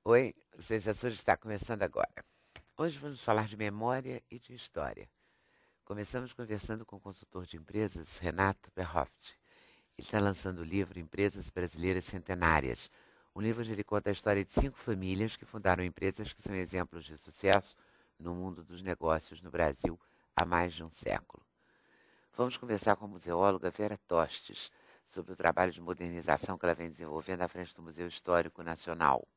Oi, o Sem Censura está começando agora. Hoje vamos falar de memória e de história. Começamos conversando com o consultor de empresas, Renato Berhoft. Ele está lançando o livro Empresas Brasileiras Centenárias, um livro onde ele conta a história de 5 famílias que fundaram empresas que são exemplos de sucesso no mundo dos negócios no Brasil há mais de um século. Vamos conversar com a museóloga Vera Tostes sobre o trabalho de modernização que ela vem desenvolvendo à frente do Museu Histórico Nacional.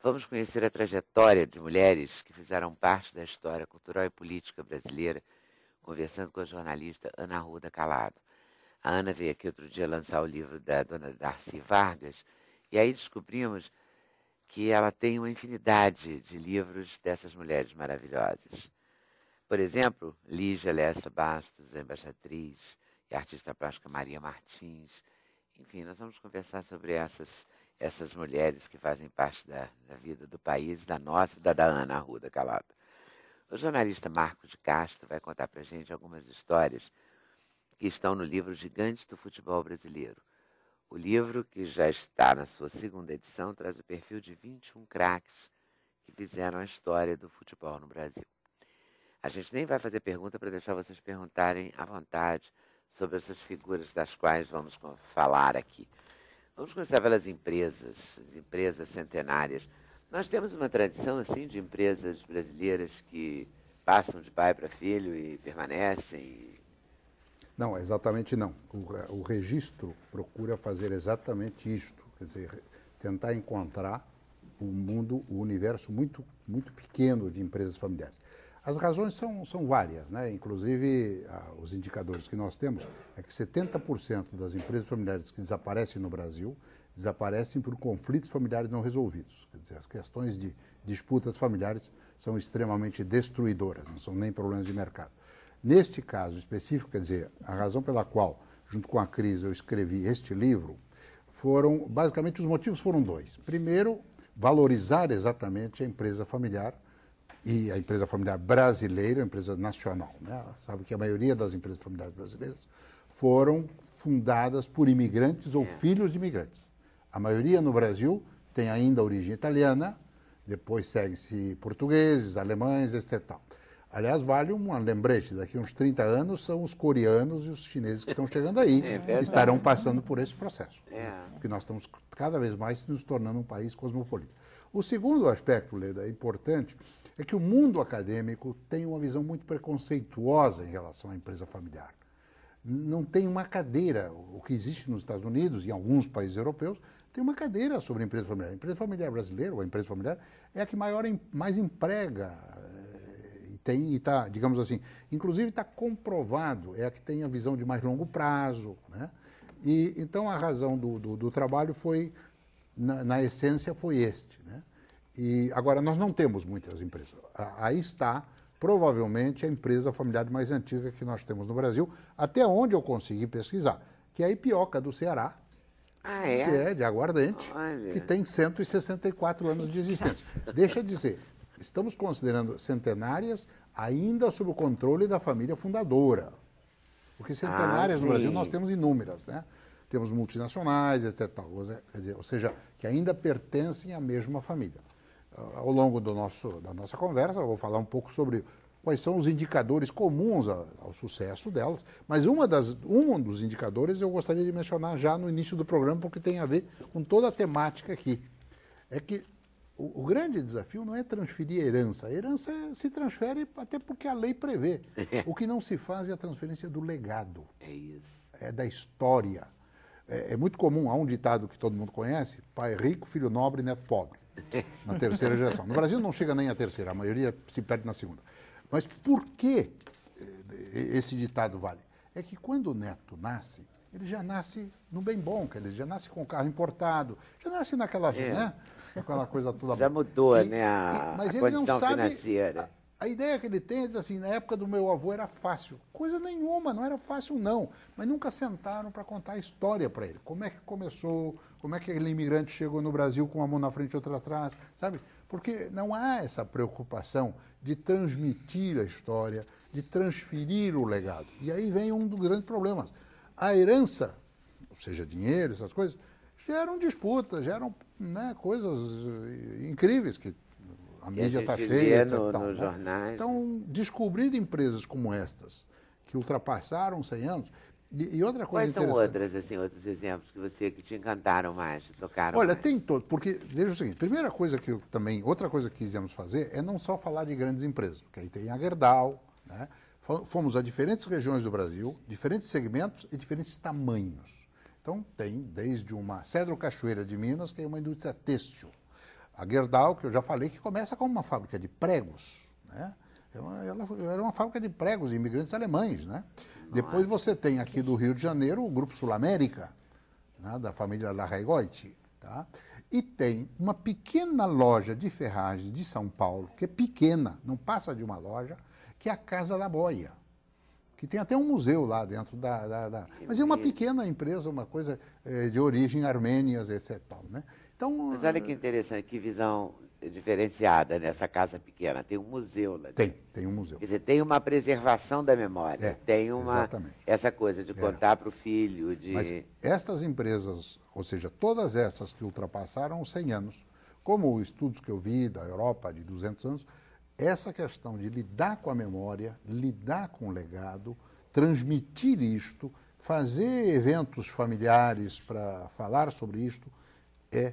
Vamos conhecer a trajetória de mulheres que fizeram parte da história cultural e política brasileira, conversando com a jornalista Ana Arruda Calado. A Ana veio aqui outro dia lançar o livro da dona Darcy Vargas, e aí descobrimos que ela tem uma infinidade de livros dessas mulheres maravilhosas. Por exemplo, Lígia Lessa Bastos, embaixatriz, e a artista plástica Maria Martins. Enfim, nós vamos conversar sobre essas mulheres que fazem parte da vida do país, da nossa e da Ana Arruda Calado. O jornalista Marcos de Castro vai contar para a gente algumas histórias que estão no livro Gigantes do Futebol Brasileiro. O livro, que já está na sua segunda edição, traz o perfil de 21 craques que fizeram a história do futebol no Brasil. A gente nem vai fazer pergunta para deixar vocês perguntarem à vontade sobre essas figuras das quais vamos falar aqui. Vamos começar pelas empresas, as empresas centenárias. Nós temos uma tradição assim de empresas brasileiras que passam de pai para filho e permanecem. Não, exatamente não. O registro procura fazer exatamente isto, quer dizer, tentar encontrar o universo muito, muito pequeno de empresas familiares. As razões são várias, né? Inclusive, os indicadores que nós temos é que 70% das empresas familiares que desaparecem no Brasil desaparecem por conflitos familiares não resolvidos. Quer dizer, as questões de disputas familiares são extremamente destruidoras, não são nem problemas de mercado. Neste caso específico, quer dizer, a razão pela qual, junto com a crise, eu escrevi este livro, basicamente, os motivos foram dois. Primeiro, valorizar exatamente a empresa familiar, e a empresa familiar brasileira, a empresa nacional, né? Sabe que a maioria das empresas familiares brasileiras foram fundadas por imigrantes ou filhos de imigrantes. A maioria no Brasil tem ainda origem italiana, depois segue-se portugueses, alemães, etc. Aliás, vale um lembrete, daqui a uns 30 anos são os coreanos e os chineses que estão chegando aí, que estarão passando por esse processo. Porque nós estamos cada vez mais nos tornando um país cosmopolita. O segundo aspecto, Leda, importante, é que o mundo acadêmico tem uma visão muito preconceituosa em relação à empresa familiar. Não tem uma cadeira, o que existe nos Estados Unidos e em alguns países europeus, tem uma cadeira sobre a empresa familiar. A empresa familiar brasileira, ou a empresa familiar, é a que mais emprega e está, digamos assim, inclusive está comprovado, é a que tem a visão de mais longo prazo, né? E então a razão do trabalho foi, na essência, foi este, né? E agora, nós não temos muitas empresas. Aí está, provavelmente, a empresa familiar mais antiga que nós temos no Brasil, até onde eu consegui pesquisar, que é a Ipioca do Ceará, que é de Aguardente, que tem 164 anos de existência. Deixa eu dizer, estamos considerando centenárias ainda sob o controle da família fundadora. Porque centenárias no Brasil nós temos inúmeras, né? Temos multinacionais, etc. Quer dizer, ou seja, que ainda pertencem à mesma família. Ao longo da nossa conversa, eu vou falar um pouco sobre quais são os indicadores comuns ao sucesso delas, mas um dos indicadores eu gostaria de mencionar já no início do programa, porque tem a ver com toda a temática aqui. É que o grande desafio não é transferir a herança se transfere até porque a lei prevê. O que não se faz é a transferência do legado. É isso. É da história. É muito comum, há um ditado que todo mundo conhece, pai rico, filho nobre, neto pobre, na terceira geração. No Brasil não chega nem à terceira, a maioria se perde na segunda. Mas por que esse ditado vale? É que quando o neto nasce, ele já nasce no bem bom, ele já nasce com carro importado, já nasce naquela, né, aquela coisa toda. Já mudou, né, mas a ele não condição sabe, financeira. A ideia que ele tem é dizer assim, na época do meu avô era fácil. Coisa nenhuma, não era fácil não. Mas nunca sentaram para contar a história para ele. Como é que começou, como é que aquele imigrante chegou no Brasil com uma mão na frente e outra atrás, sabe? Porque não há essa preocupação de transmitir a história, de transferir o legado. E aí vem um dos grandes problemas. A herança, ou seja, dinheiro, essas coisas, geram disputas, geram, né, coisas incríveis que a mídia está cheia, etc. Nos jornais. Então, descobrir empresas como estas, que ultrapassaram 100 anos, e outra coisa Quais são interessante... outros exemplos que te encantaram mais, te tocaram Olha, mais? tem todo, porque, veja o seguinte, outra coisa que quisemos fazer é não só falar de grandes empresas, porque aí tem a Gerdau, né? Fomos a diferentes regiões do Brasil, diferentes segmentos e diferentes tamanhos. Então, tem desde uma Cedro Cachoeira de Minas, que é uma indústria têxtil. A Gerdau, que eu já falei, que começa como uma fábrica de pregos, né? Ela era uma fábrica de pregos de imigrantes alemães, né? Depois você tem aqui do Rio de Janeiro o Grupo Sul América, né, da família Larragoiti, tá? E tem uma pequena loja de ferragem de São Paulo, que é pequena, não passa de uma loja, que é a Casa da Boia, que tem até um museu lá dentro Mas é uma pequena empresa, uma coisa de origem armênia, etc. Né? Então, Mas olha que interessante, que visão diferenciada nessa casa pequena. Tem um museu lá dentro. Tem um museu. Quer dizer, tem uma preservação da memória. Tem exatamente. Essa coisa de contar para o filho. Mas estas empresas, ou seja, todas essas que ultrapassaram os 100 anos, como estudos que eu vi da Europa de 200 anos, essa questão de lidar com a memória, lidar com o legado, transmitir isto, fazer eventos familiares para falar sobre isto, é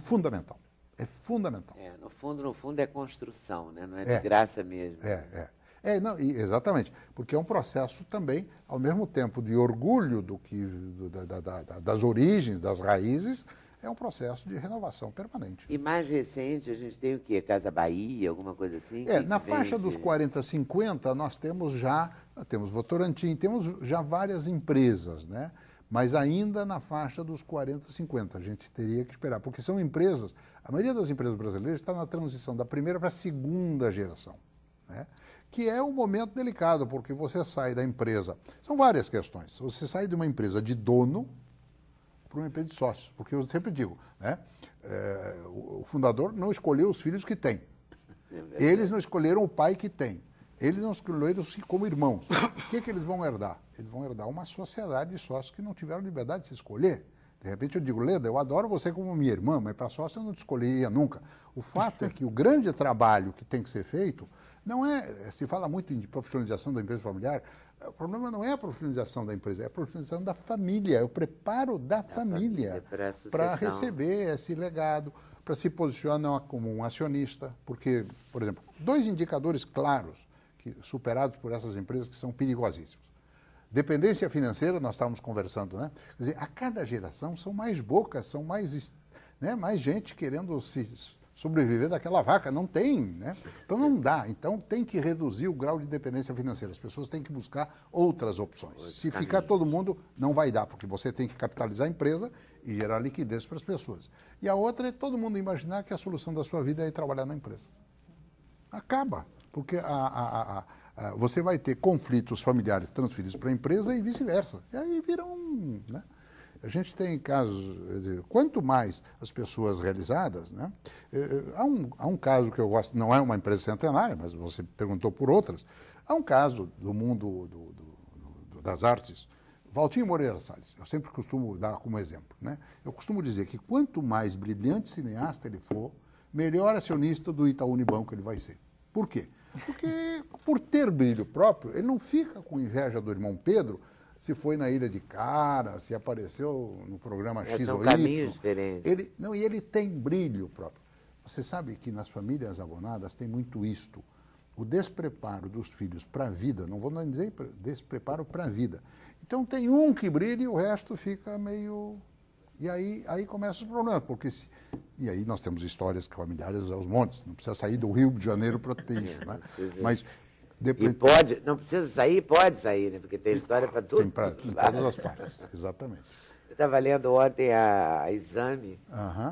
fundamental. É fundamental. No fundo é construção, né? Não é de graça mesmo. Não, exatamente, porque é um processo também, ao mesmo tempo, de orgulho das origens, das raízes, é um processo de renovação permanente. E mais recente, a gente tem o quê? Casa Bahia, alguma coisa assim? Na faixa dos 40, 50, nós temos Votorantim, temos já várias empresas, né? Mas ainda na faixa dos 40, 50, a gente teria que esperar, porque são empresas, a maioria das empresas brasileiras está na transição da primeira para a segunda geração, né? Que é um momento delicado, porque você sai da empresa, são várias questões, você sai de uma empresa de dono para uma empresa de sócios, porque eu sempre digo, né, o fundador não escolheu os filhos que tem, eles não escolheram o pai que tem, eles não escolheram-se como irmãos. O que eles vão herdar? Eles vão herdar uma sociedade de sócios que não tiveram liberdade de se escolher. De repente eu digo, Leda, eu adoro você como minha irmã, mas para sócio eu não te escolheria nunca. O fato é que o grande trabalho que tem que ser feito não se fala muito de profissionalização da empresa familiar, o problema não é a profissionalização da empresa, é a profissionalização da família, é o preparo da família para receber esse legado, para se posicionar como um acionista, porque, por exemplo, 2 indicadores claros superados por essas empresas que são perigosíssimos. Dependência financeira, nós estávamos conversando, né? Quer dizer, a cada geração são mais bocas, são mais, né, mais gente querendo sobreviver daquela vaca. Não tem, né? Então não dá. Então tem que reduzir o grau de dependência financeira. As pessoas têm que buscar outras opções. Se ficar todo mundo, não vai dar, porque você tem que capitalizar a empresa e gerar liquidez para as pessoas. E a outra é todo mundo imaginar que a solução da sua vida é ir trabalhar na empresa. Acaba, porque você vai ter conflitos familiares transferidos para a empresa e vice-versa. E aí viram, né? A gente tem casos, quer dizer, quanto mais as pessoas realizadas, né? Há um caso que eu gosto, não é uma empresa centenária, mas você perguntou por outras, há um caso do mundo das artes, Valtinho Moreira Salles, eu sempre costumo dar como exemplo, né? Eu costumo dizer que quanto mais brilhante cineasta ele for, melhor acionista do Itaú Unibanco ele vai ser. Por quê? Porque, por ter brilho próprio, ele não fica com inveja do irmão Pedro se foi na Ilha de Cara, se apareceu no programa X são ou caminhos Y. diferentes. E ele tem brilho próprio. Você sabe que nas famílias abonadas tem muito isto. O despreparo dos filhos para a vida, não vou nem dizer despreparo para a vida. Então tem um que brilha e o resto fica meio... E aí começam os problemas, e aí nós temos histórias familiares aos montes, não precisa sair do Rio de Janeiro para ter isso, né? Mas depois... E pode, não precisa sair, pode sair, né? Porque tem história para tudo. Tem para todas as partes, exatamente. Eu estava lendo ontem a Exame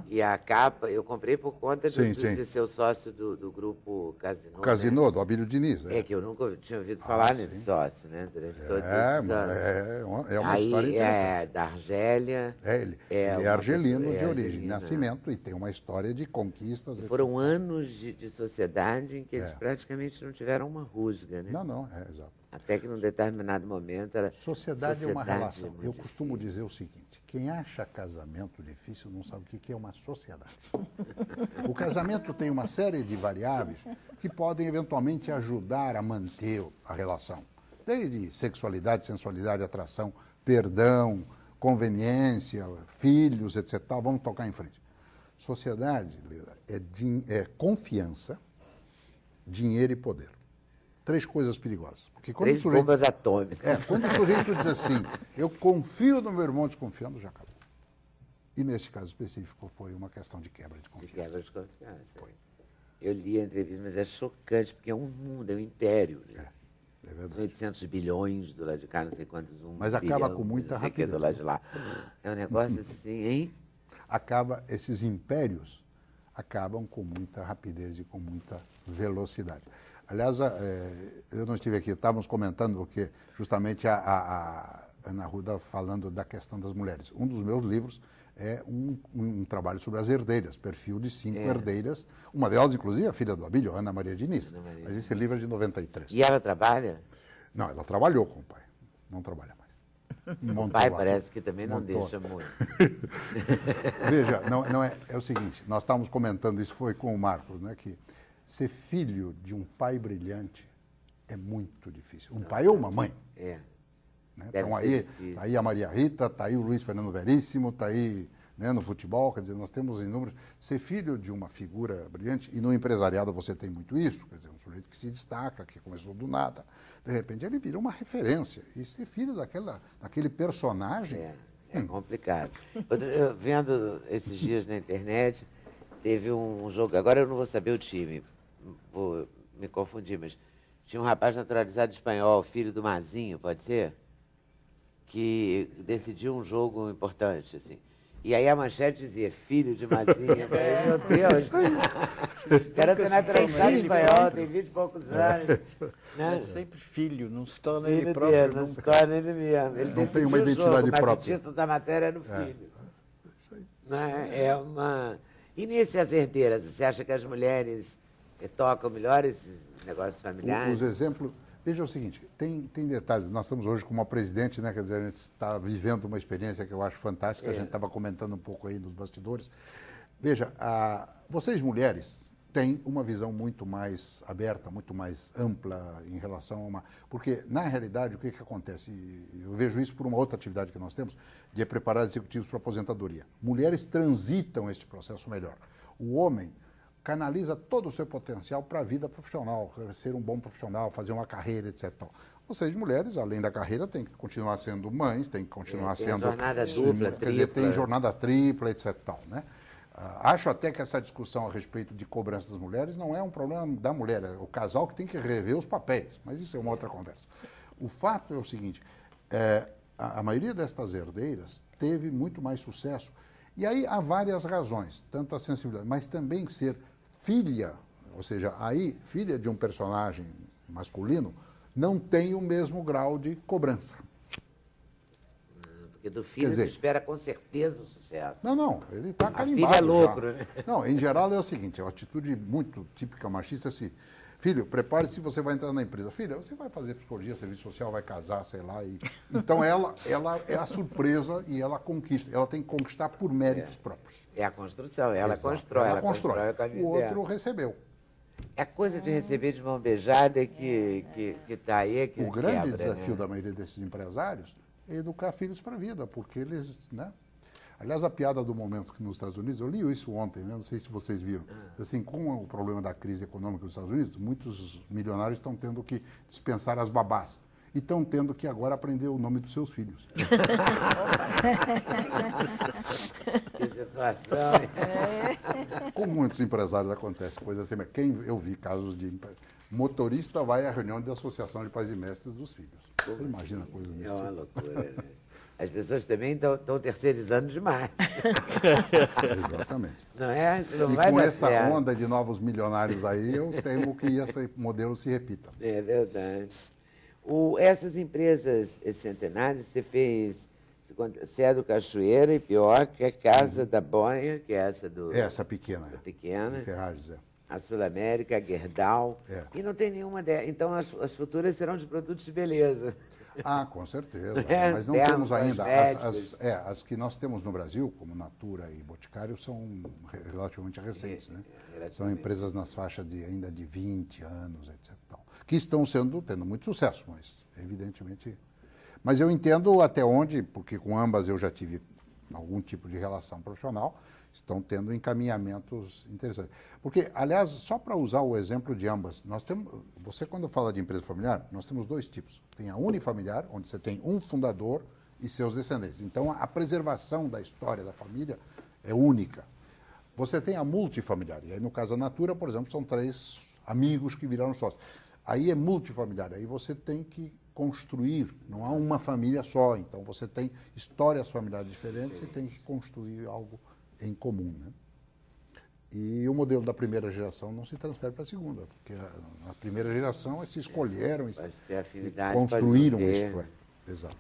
e a capa, eu comprei por conta de ser sócio do grupo Casino. Casino, né? Do Abílio Diniz. É que eu nunca tinha ouvido falar nesse sócio, né? Durante todos esses anos. É uma história interessante. É da Argélia. Ele é argelino de origem, nascimento, e tem uma história de conquistas. Foram anos de sociedade em que eles praticamente não tiveram uma rusga, né? Não, exato. Até que num determinado momento era... Sociedade é uma relação. muito Eu costumo difícil. dizer o seguinte, quem acha casamento difícil não sabe o que é uma sociedade. O casamento tem uma série de variáveis que podem eventualmente ajudar a manter a relação. Desde sexualidade, sensualidade, atração, perdão, conveniência, filhos, etc. Vamos tocar em frente. Sociedade, Lila, é confiança, dinheiro e poder. 3 coisas perigosas. Porque quando 3 bombas atômicas. quando o sujeito diz assim, eu confio no meu irmão desconfiando, já acabou. E nesse caso específico foi uma questão de quebra de De confiança. quebra de confiança. Eu li a entrevista, mas é chocante, porque é um mundo, é um império. Né? É São verdade. 800 bilhões do lado de cá, não sei quantos, Mas acaba bilhão, com muita não sei o que, do rapidez, lado de lá. É um negócio assim, hein? Esses impérios acabam com muita rapidez e com muita velocidade. Aliás, eu não estive aqui, estávamos comentando, porque justamente a Ana Ruda falando da questão das mulheres. Um dos meus livros é um trabalho sobre as herdeiras, perfil de 5 herdeiras, uma delas, inclusive, a filha do Abílio, Ana Maria Diniz. Mas esse livro é de 93. E ela trabalha? Não, ela trabalhou com o pai, não trabalha mais. O pai parece que também não deixa muito. Veja, é o seguinte, nós estávamos comentando, isso foi com o Marcos, né, que ser filho de um pai brilhante é muito difícil. Um pai ou uma mãe. Né? Então tá aí a Maria Rita, está aí o Luiz Fernando Veríssimo, está aí, né, no futebol, quer dizer, nós temos inúmeros. Ser filho de uma figura brilhante, e no empresariado você tem muito isso, quer dizer, um sujeito que se destaca, que começou do nada, de repente ele vira uma referência. E ser filho daquele personagem... É complicado. Eu vendo esses dias na internet, teve um jogo, agora eu não vou saber o time, vou me confundir, mas tinha um rapaz naturalizado espanhol, filho do Mazinho, pode ser? Que decidiu um jogo importante, assim. E aí a manchete dizia, filho de Mazinho. Eu falei, meu Deus. O cara está naturalizado espanhol, tem 20 e poucos anos. Né? É sempre filho, não se torna Filho ele próprio dele, não se torna ele mesmo. Ele Não tem decidiu uma o identidade jogo, mas própria. o título da matéria era no filho. Isso aí. Né? É uma... E nessas herdeiras, você acha que as mulheres tocam melhor esses negócios familiares? Os exemplos... Veja o seguinte, tem detalhes. Nós estamos hoje com uma presidente, né? Quer dizer, a gente está vivendo uma experiência que eu acho fantástica. A gente estava comentando um pouco aí nos bastidores. Veja, vocês mulheres têm uma visão muito mais aberta, muito mais ampla em relação a uma... Porque, na realidade, o que acontece? Eu vejo isso por uma outra atividade que nós temos, de preparar executivos para aposentadoria. Mulheres transitam este processo melhor. O homem canaliza todo o seu potencial para a vida profissional, ser um bom profissional, fazer uma carreira, etc. Vocês, mulheres, além da carreira, têm que continuar sendo mães, têm que continuar sendo... jornada dupla, quer dizer, tem tripla. jornada tripla, etc. Né? Acho até que essa discussão a respeito de cobrança das mulheres não é um problema da mulher, é o casal que tem que rever os papéis, mas isso é uma outra conversa. O fato é o seguinte, a maioria destas herdeiras teve muito mais sucesso, e aí há várias razões, tanto a sensibilidade, mas também ser filha, ou seja, aí, filha de um personagem masculino, não tem o mesmo grau de cobrança. Porque do filho se espera com certeza o sucesso. Não, ele está carimbado. A filha é lucro, né? Não, em geral é o seguinte, é uma atitude muito típica machista, assim, filho, prepare-se, você vai entrar na empresa. Filha, você vai fazer psicologia, serviço social, vai casar, sei lá. Então ela é a surpresa e ela conquista. Ela tem que conquistar por méritos próprios. É a construção, ela Exato. constrói. Ela constrói. com a vida O outro dela. recebeu. É a coisa de receber de mão beijada que está aí, que O grande quebra, desafio né? da maioria desses empresários é educar filhos para a vida, porque eles, né? Aliás, a piada do momento que nos Estados Unidos, eu li isso ontem, né? Não sei se vocês viram. Assim, com o problema da crise econômica dos Estados Unidos, muitos milionários estão tendo que dispensar as babás. E estão tendo que agora aprender o nome dos seus filhos. Que situação. Com muitos empresários acontece coisa assim. Mas eu vi casos de motorista vai à reunião de associação de pais e mestres dos filhos. Você imagina coisas desse É uma tipo. loucura, né? As pessoas também estão terceirizando demais. Exatamente. Não é? Isso não E vai com dar essa certo. onda de novos milionários aí, eu temo que esse modelo se repita. É verdade. Essas empresas centenárias, você é do Cachoeira e pior, que é Casa da Boia, que é essa do Essa pequena, pequena. de Ferragens, é. A Sul América, a Gerdau. É. E não tem nenhuma delas. Então, as futuras serão de produtos de beleza. Ah, com certeza. É, Mas não termos, temos ainda. cosméticos. As que nós temos no Brasil, como Natura e Boticário, são relativamente recentes, né? São empresas nas faixas ainda de 20 anos, etc. Tal, que estão tendo muito sucesso, mas evidentemente. Mas eu entendo até onde, porque com ambas eu já tive algum tipo de relação profissional, estão tendo encaminhamentos interessantes. Porque, aliás, só para usar o exemplo de ambas, você quando fala de empresa familiar, nós temos dois tipos. Tem a unifamiliar, onde você tem um fundador e seus descendentes. Então, a preservação da história da família é única. Você tem a multifamiliar, e aí no caso da Natura, por exemplo, são 3 amigos que viraram sócios. Aí é multifamiliar, aí você tem que construir, não há uma família só, então você tem histórias familiares diferentes e tem que construir algo em comum, né? E o modelo da primeira geração não se transfere para a segunda, porque a primeira geração se escolheram e construíram isto. Exato.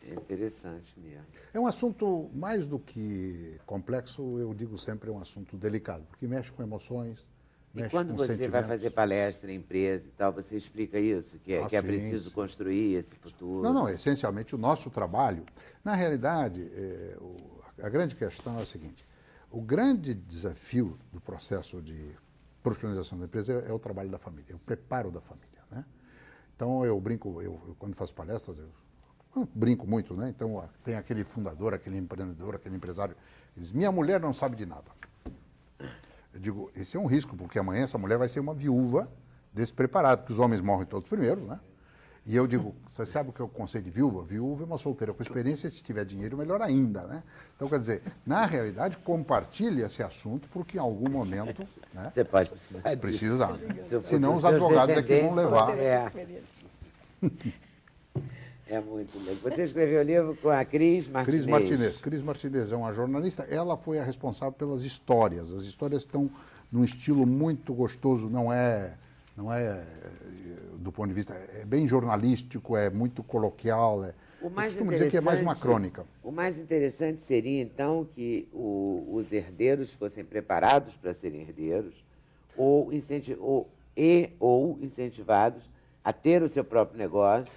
É interessante mesmo. É um assunto mais do que complexo, eu digo sempre, é um assunto delicado, porque mexe com emoções, E mexe quando com você sentimentos. vai fazer palestra em empresa e tal, você explica isso? Que é Sim, preciso sim. construir esse futuro? Não, essencialmente o nosso trabalho, na realidade, a grande questão é a seguinte, o grande desafio do processo de profissionalização da empresa é o trabalho da família, é o preparo da família, né? Então eu brinco, eu quando faço palestras, eu brinco muito, né? Então tem aquele fundador, aquele empreendedor, aquele empresário, que diz, minha mulher não sabe de nada. Eu digo, esse é um risco, porque amanhã essa mulher vai ser uma viúva despreparada, porque os homens morrem todos primeiro, né? E eu digo, você sabe o que é o conceito de viúva? Viúva é uma solteira com experiência, se tiver dinheiro, melhor ainda, né? Então, quer dizer, na realidade, compartilhe esse assunto, porque em algum momento, né, Você pode precisar disso. precisa, Seu senão os seus advogados aqui vão levar. É muito legal. Você escreveu o livro com a Cris Martinez. Cris Martinez é uma jornalista, ela foi a responsável pelas histórias. As histórias estão num estilo muito gostoso, não é do ponto de vista, é bem jornalístico, é muito coloquial, eu costumo dizer que é mais uma crônica. O mais interessante seria, então, que os herdeiros fossem preparados para serem herdeiros ou incentivados a ter o seu próprio negócio,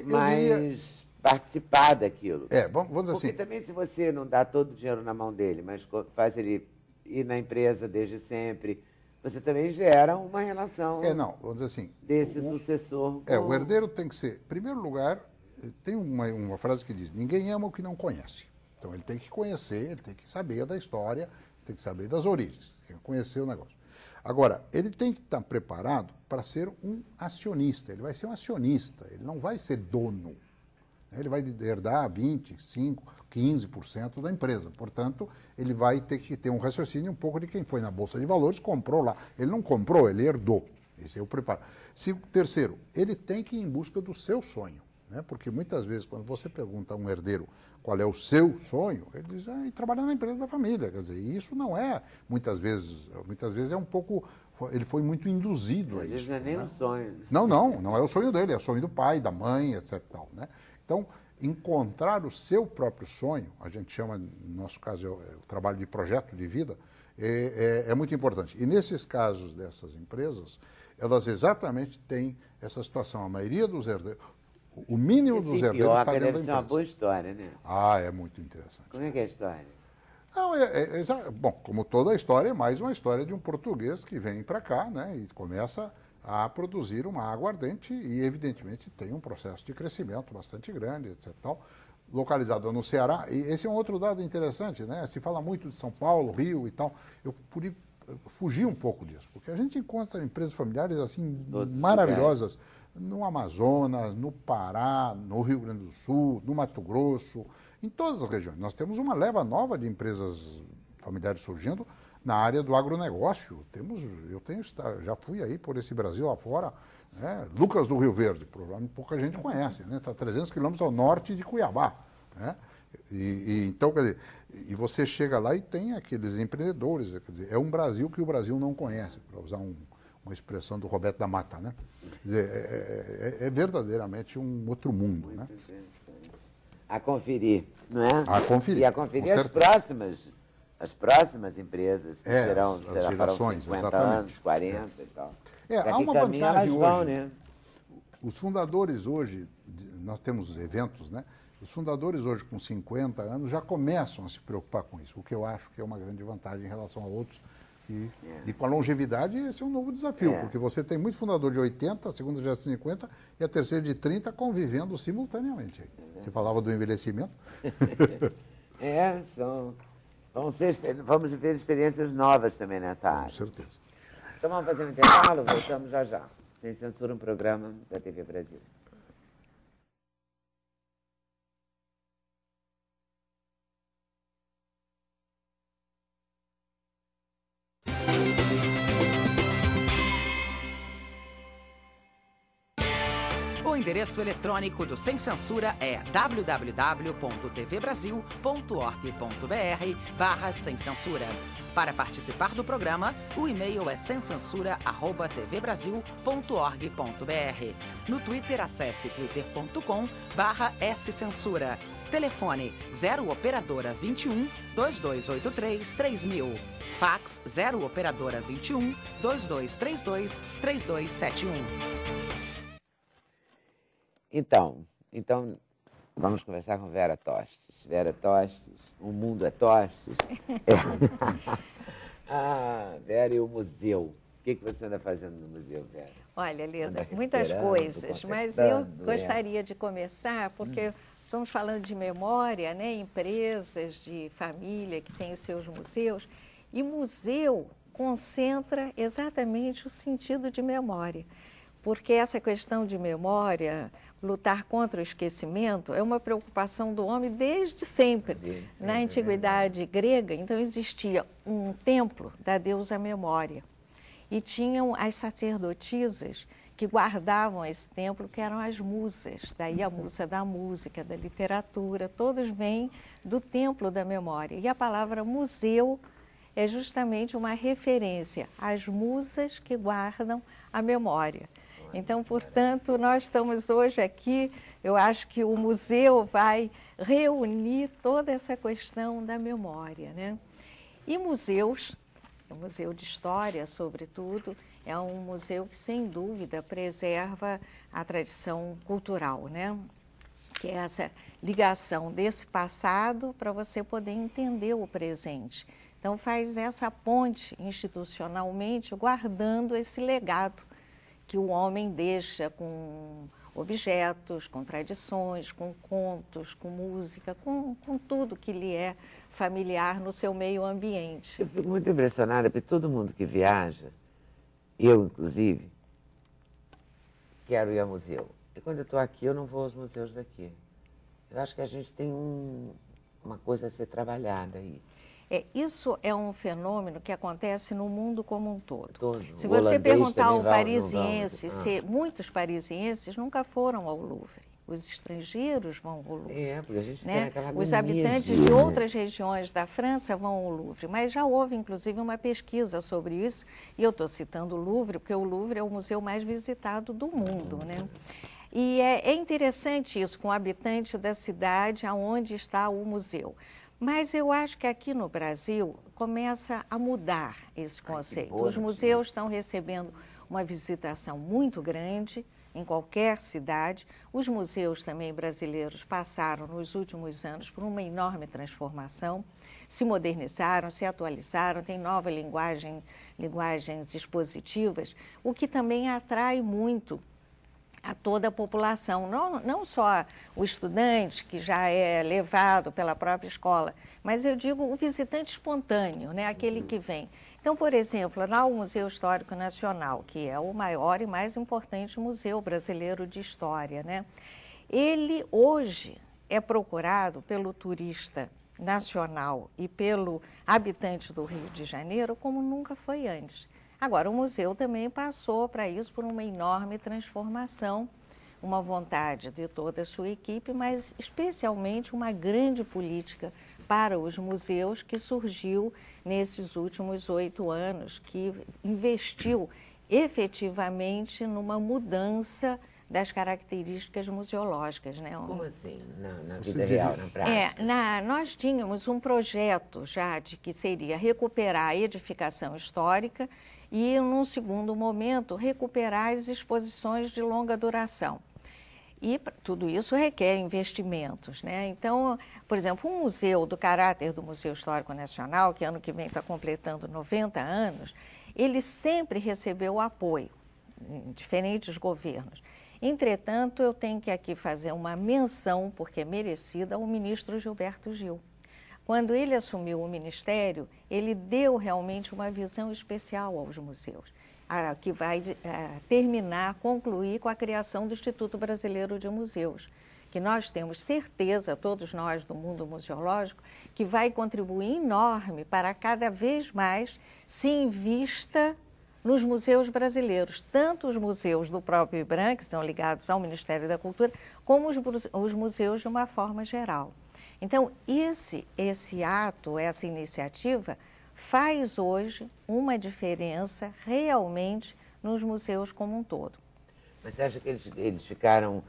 mas participar daquilo. Vamos dizer assim. Porque também, se você não dá todo o dinheiro na mão dele, mas faz ele ir na empresa desde sempre, você também gera uma relação vamos dizer assim, desse sucessor. O herdeiro tem que ser, em primeiro lugar, tem uma frase que diz, ninguém ama o que não conhece. Então ele tem que conhecer, ele tem que saber da história, tem que saber das origens, tem que conhecer o negócio. Agora, ele tem que estar preparado para ser um acionista, ele vai ser um acionista, ele não vai ser dono. Ele vai herdar 25%, 15% da empresa. Portanto, ele vai ter que ter um raciocínio um pouco de quem foi na Bolsa de Valores, comprou lá. Ele não comprou, ele herdou. Esse é o preparo. Terceiro, ele tem que ir em busca do seu sonho, né? Porque muitas vezes, quando você pergunta a um herdeiro qual é o seu sonho, ele diz, trabalhar na empresa da família. Quer dizer, isso não é, muitas vezes é um pouco, ele foi muito induzido a isso. Às vezes não é nem um sonho. Não é o sonho dele, é o sonho do pai, da mãe, etc. Tal, né? Então, encontrar o seu próprio sonho, a gente chama, no nosso caso, é o trabalho de projeto de vida, é muito importante. E nesses casos dessas empresas, elas exatamente têm essa situação. A maioria dos herdeiros, o mínimo dos herdeiros está dentro da empresa. Deve ser uma boa história, né? É muito interessante. Como é que é a história? Não, bom, como toda a história, é mais uma história de um português que vem para cá, né, e começa a produzir uma aguardente e, evidentemente, tem um processo de crescimento bastante grande, etc. Tal, localizado no Ceará. E esse é um outro dado interessante, né? Se fala muito de São Paulo, Rio e tal. Eu pude fugir um pouco disso, porque a gente encontra empresas familiares assim maravilhosas no Amazonas, no Pará, no Rio Grande do Sul, no Mato Grosso, em todas as regiões. Nós temos uma leva nova de empresas familiares surgindo na área do agronegócio. Já fui aí por esse Brasil afora, né? Lucas do Rio Verde, provavelmente pouca gente conhece, né? Está a 300 quilômetros ao norte de Cuiabá, né? Então, quer dizer, e você chega lá e tem aqueles empreendedores, quer dizer, é um Brasil que o Brasil não conhece, para usar uma expressão do Roberto da Mata, né? Quer dizer, é verdadeiramente um outro mundo, né? A conferir, não é? A conferir. E a conferir as próximas as próximas empresas que farão gerações, 50 exatamente. anos, 40 e tal. Há uma vantagem hoje. Né? Os fundadores hoje, nós temos eventos, né? Os fundadores hoje com 50 anos já começam a se preocupar com isso, o que eu acho que é uma grande vantagem em relação a outros. E com a longevidade, esse é um novo desafio, porque você tem muito fundador de 80, a segunda já de 50 e a terceira de 30 convivendo simultaneamente. Você falava do envelhecimento. Vamos viver experiências novas também nessa área. Com certeza. Então vamos fazer um intervalo, voltamos já já. Sem Censura, um programa da TV Brasil. O endereço eletrônico do Sem Censura é www.tvbrasil.org.br/sem censura. Para participar do programa, o e-mail é semcensura@tvbrasil.org.br. No Twitter, acesse twitter.com/scensura. Telefone 0 operadora 21 2283 3000. Fax 0 operadora 21 2232 3271. Então, vamos conversar com Vera Tostes. Vera Tostes, o mundo é Tostes. Vera, e o museu? O que você anda fazendo no museu, Vera? Olha, Leda, muitas coisas, mas eu gostaria de começar porque estamos falando de memória, né? Empresas de família que têm os seus museus, e museu concentra exatamente o sentido de memória, porque essa questão de memória, lutar contra o esquecimento, é uma preocupação do homem desde sempre. Na antiguidade grega, então, existia um templo da deusa memória. E tinham as sacerdotisas que guardavam esse templo, que eram as musas. Daí a musa da música, da literatura, todos vêm do templo da memória. E a palavra museu é justamente uma referência às musas que guardam a memória. Então, portanto, nós estamos hoje aqui, eu acho que o museu vai reunir toda essa questão da memória, né? E museus, o Museu de História, sobretudo, é um museu que, sem dúvida, preserva a tradição cultural, né? Que é essa ligação desse passado para você poder entender o presente. Então, faz essa ponte institucionalmente, guardando esse legado que o homem deixa com objetos, com tradições, com contos, com música, com tudo que lhe é familiar no seu meio ambiente. Eu fico muito impressionada, porque todo mundo que viaja, eu inclusive, quero ir ao museu. E quando eu estou aqui, eu não vou aos museus daqui. Eu acho que a gente tem uma coisa a ser trabalhada aí. Isso é um fenômeno que acontece no mundo como um todo. Se você perguntar a um parisiense, muitos parisienses nunca foram ao Louvre. Os estrangeiros vão ao Louvre. Porque a gente tem aquela Os habitantes de outras regiões da França vão ao Louvre. Mas já houve, inclusive, uma pesquisa sobre isso. E eu estou citando o Louvre, porque o Louvre é o museu mais visitado do mundo, né? E é interessante isso, com o habitante da cidade aonde está o museu. Mas eu acho que aqui no Brasil começa a mudar esse conceito. Os museus estão recebendo uma visitação muito grande em qualquer cidade. Os museus também brasileiros passaram nos últimos anos por uma enorme transformação, se modernizaram, se atualizaram, tem nova linguagens expositivas, o que também atrai muito a toda a população, não só o estudante, que já é levado pela própria escola, mas eu digo o visitante espontâneo, né? Aquele que vem. Então, por exemplo, lá o Museu Histórico Nacional, que é o maior e mais importante museu brasileiro de história, né? Ele hoje é procurado pelo turista nacional e pelo habitante do Rio de Janeiro como nunca foi antes. Agora, o museu também passou para isso por uma enorme transformação, uma vontade de toda a sua equipe, mas especialmente uma grande política para os museus que surgiu nesses últimos 8 anos, que investiu efetivamente numa mudança das características museológicas, né? Como assim, na vida real, na prática? Nós tínhamos um projeto já de que seria recuperar a edificação histórica e, num segundo momento, recuperar as exposições de longa duração. E tudo isso requer investimentos, né? Então, por exemplo, um museu do caráter do Museu Histórico Nacional, que ano que vem está completando 90 anos, ele sempre recebeu apoio em diferentes governos. Entretanto, eu tenho que aqui fazer uma menção, porque é merecida, ao ministro Gilberto Gil. Quando ele assumiu o ministério, ele deu realmente uma visão especial aos museus, que vai concluir com a criação do Instituto Brasileiro de Museus, que nós temos certeza, todos nós do mundo museológico, que vai contribuir enorme para cada vez mais se invista nos museus brasileiros, tanto os museus do próprio IBRAM, que são ligados ao Ministério da Cultura, como os museus de uma forma geral. Então, esse ato, essa iniciativa, faz hoje uma diferença realmente nos museus como um todo. Mas você acha que eles ficaram...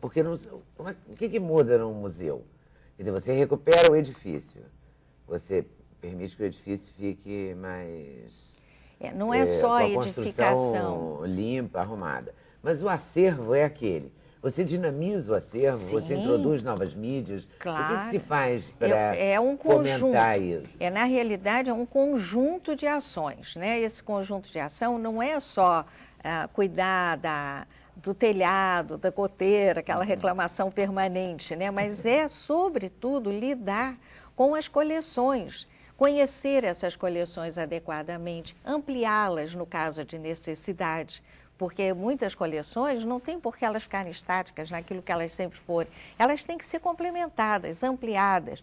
porque o que muda num museu? Quer dizer, você recupera o edifício, você permite que o edifício fique mais... não é só a edificação limpa, arrumada, mas o acervo é aquele. Você dinamiza o acervo, sim, você introduz novas mídias. Claro. O que se faz para fomentar isso? Na realidade, é um conjunto de ações, né? Esse conjunto de ação não é só cuidar do telhado, da goteira, aquela reclamação permanente, né? Mas é, sobretudo, lidar com as coleções, conhecer essas coleções adequadamente, ampliá-las no caso de necessidade, porque muitas coleções não tem por que elas ficarem estáticas naquilo que elas sempre forem. Elas têm que ser complementadas, ampliadas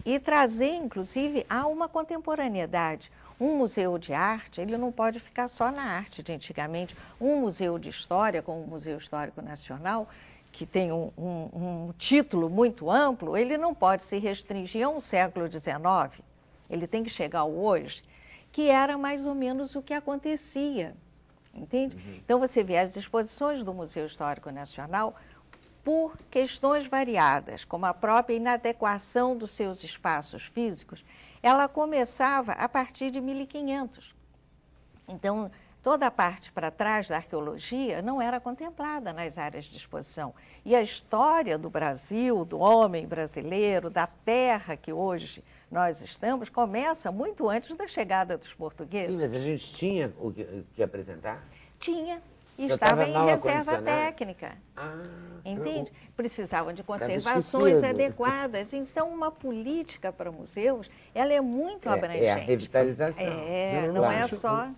e trazer, inclusive, a uma contemporaneidade. Um museu de arte, ele não pode ficar só na arte de antigamente. Um museu de história, como o Museu Histórico Nacional, que tem um título muito amplo, ele não pode se restringir a um século XIX. Ele tem que chegar ao hoje, que era mais ou menos o que acontecia. Entende? Uhum. Então, você vê as exposições do Museu Histórico Nacional por questões variadas, como a própria inadequação dos seus espaços físicos, ela começava a partir de 1500. Então, toda a parte para trás da arqueologia não era contemplada nas áreas de exposição. E a história do Brasil, do homem brasileiro, da terra que hoje nós estamos, começa muito antes da chegada dos portugueses. Sim, mas a gente tinha o que apresentar? Tinha. E estava em reserva técnica. Entende? Precisavam de conservações adequadas. Então, uma política para museus, ela é muito abrangente. É a revitalização. Não é só...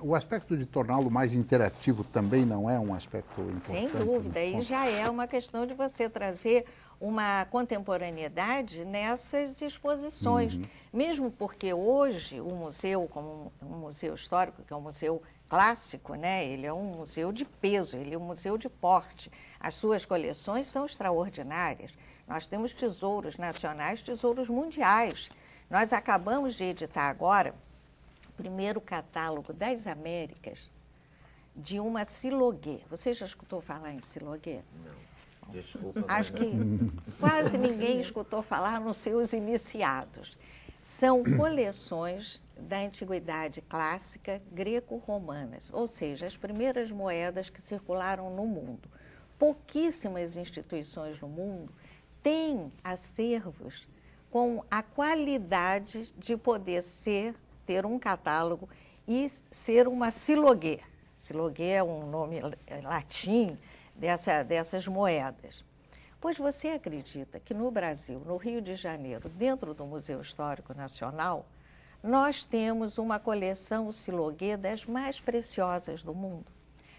O aspecto de torná-lo mais interativo também não é um aspecto importante? Sem dúvida. Aí já é uma questão de você trazer uma contemporaneidade nessas exposições. Uhum. Mesmo porque hoje o museu, como um museu histórico, que é um museu clássico, né? Ele é um museu de peso, ele é um museu de porte. As suas coleções são extraordinárias. Nós temos tesouros nacionais, tesouros mundiais. Nós acabamos de editar agora o primeiro catálogo das Américas de uma Siloguê. Você já escutou falar em Siloguê? Não, desculpa. Acho que quase ninguém escutou falar nos seus iniciados. São coleções da antiguidade clássica greco-romanas, ou seja, as primeiras moedas que circularam no mundo. Pouquíssimas instituições no mundo têm acervos com a qualidade de poder ter um catálogo e ser uma Siloguê. Siloguê é um nome latim dessas moedas. Pois você acredita que no Brasil, no Rio de Janeiro, dentro do Museu Histórico Nacional, nós temos uma coleção Siloguê das mais preciosas do mundo.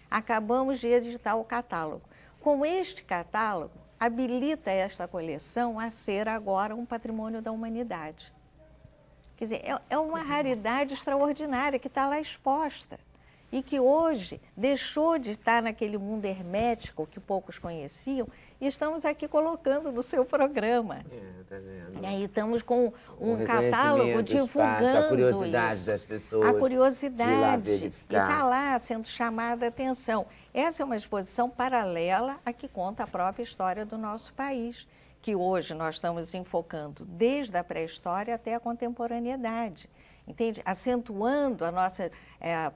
Acabamos de editar o catálogo. Com este catálogo, habilita esta coleção a ser agora um patrimônio da humanidade. Quer dizer, é uma raridade extraordinária que está lá exposta e que hoje deixou de estar naquele mundo hermético que poucos conheciam e estamos aqui colocando no seu programa. Tá vendo? E aí estamos com um reconhecimento, catálogo divulgando a curiosidade isso. das pessoas. A curiosidade. E verificar. está lá sendo chamada a atenção. Essa é uma exposição paralela a que conta a própria história do nosso país, que hoje nós estamos enfocando desde a pré-história até a contemporaneidade. Entende? Acentuando a nossa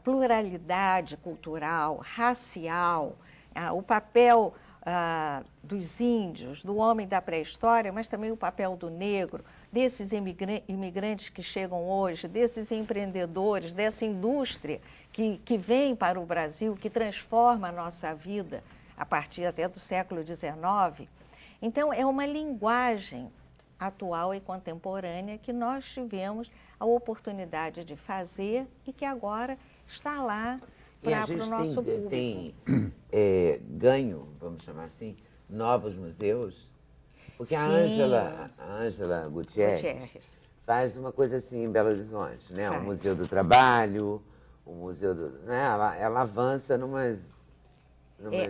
pluralidade cultural, racial, o papel dos índios, do homem da pré-história, mas também o papel do negro, desses imigrantes que chegam hoje, desses empreendedores, dessa indústria que vem para o Brasil, que transforma a nossa vida a partir até do século XIX. Então, é uma linguagem atual e contemporânea que nós tivemos a oportunidade de fazer e que agora está lá para o nosso público. Tem ganho, vamos chamar assim, novos museus, porque a Ângela Gutierrez faz uma coisa assim em Belo Horizonte, né? O Museu do Trabalho, o Museu do... Né? Ela avança numas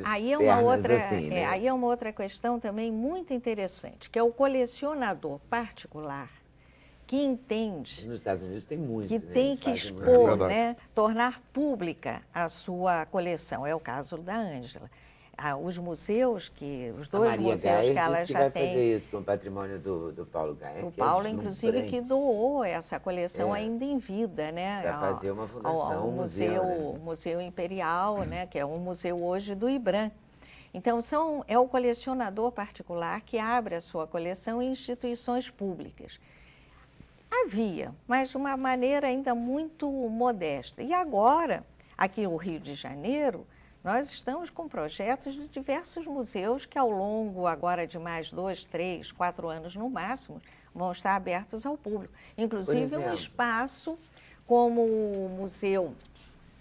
aí é uma outra, assim, né? aí é uma outra questão também muito interessante, que é o colecionador particular que entende... Nos Estados Unidos tem muito, que né? tem que expor, né, tornar pública a sua coleção. É o caso da Ângela. Os museus, os dois museus que ela já vai tem... fazer isso com o patrimônio do Paulo Gaia. O Paulo, inclusive, que doou essa coleção ainda em vida, né? Para fazer uma fundação, ao Museu Imperial, né? Que é um museu hoje do IBRAM. Então, é o colecionador particular que abre a sua coleção em instituições públicas. Havia, mas de uma maneira ainda muito modesta. E agora, aqui no Rio de Janeiro, nós estamos com projetos de diversos museus que, ao longo agora de mais 2, 3, 4 anos no máximo, vão estar abertos ao público. Inclusive um espaço como o museu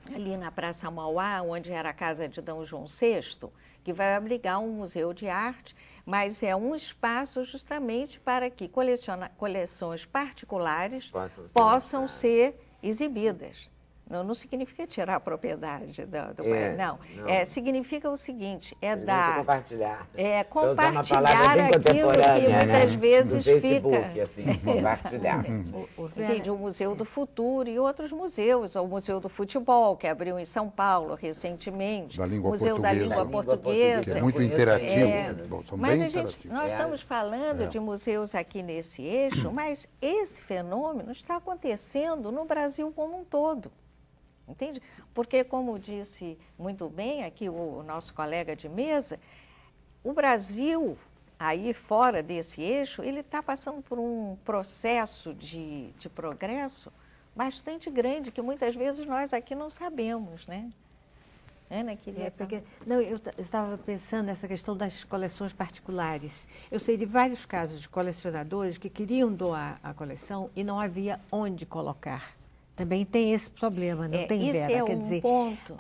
ali na Praça Mauá, onde era a casa de D. João VI, que vai abrigar um museu de arte, mas é um espaço justamente para que coleções particulares possam ser exibidas. Não significa tirar a propriedade do país, não. Significa o seguinte, compartilhar. Compartilhar aquilo que muitas vezes Facebook, fica... assim, compartilhar. Entende? O Museu do Futuro e outros museus, o Museu do Futebol, que abriu em São Paulo recentemente, da língua Museu da Língua Portuguesa. Que é muito interativo, são bem interativos. Nós estamos falando de museus aqui nesse eixo, mas esse fenômeno está acontecendo no Brasil como um todo. Entende? Porque, como disse muito bem aqui o nosso colega de mesa, o Brasil, aí fora desse eixo, ele está passando por um processo de progresso bastante grande, que muitas vezes nós aqui não sabemos, né? Ana, queria falar. Não, eu estava pensando nessa questão das coleções particulares. Eu sei de vários casos de colecionadores que queriam doar a coleção e não havia onde colocar. Também tem esse problema, não tem, Vera? Esse é um ponto.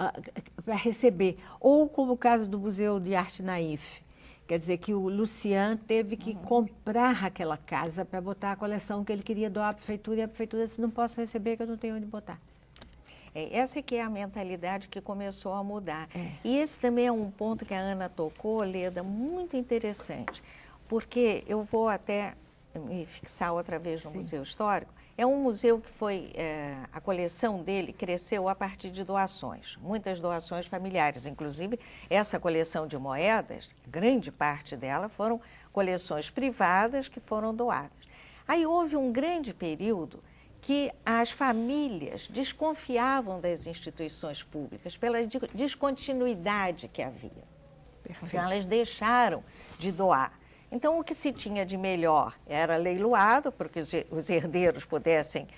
Para receber. Ou como o caso do Museu de Arte Naif. Quer dizer que o Lucian teve que comprar aquela casa para botar a coleção que ele queria doar à prefeitura, e a prefeitura disse, não posso receber, que eu não tenho onde botar. Essa que é a mentalidade que começou a mudar. E esse também é um ponto que a Ana tocou, Leda, muito interessante. Porque eu vou até me fixar outra vez no Museu Histórico. É um museu que a coleção dele cresceu a partir de doações, muitas doações familiares. Inclusive, essa coleção de moedas, grande parte dela foram coleções privadas que foram doadas. Aí houve um grande período que as famílias desconfiavam das instituições públicas pela descontinuidade que havia. Então, elas deixaram de doar. Então, o que se tinha de melhor era leiloado, porque os herdeiros pudessem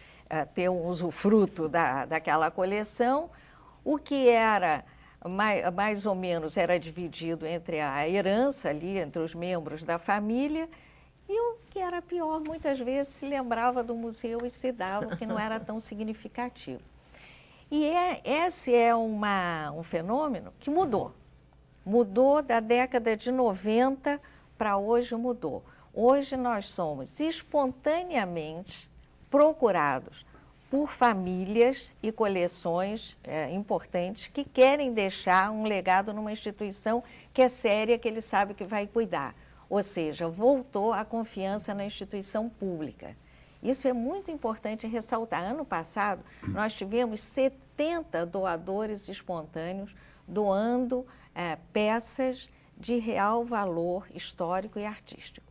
ter um usufruto daquela coleção. O que era mais ou menos era dividido entre a herança ali, entre os membros da família, e o que era pior, muitas vezes se lembrava do museu e se dava, que não era tão significativo. E esse é um fenômeno que mudou. Mudou da década de 90 para hoje, mudou. Hoje nós somos espontaneamente procurados por famílias e coleções importantes que querem deixar um legado numa instituição que é séria, que ele sabe que vai cuidar. Ou seja, voltou a confiança na instituição pública. Isso é muito importante ressaltar. Ano passado, nós tivemos 70 doadores espontâneos doando peças de real valor histórico e artístico,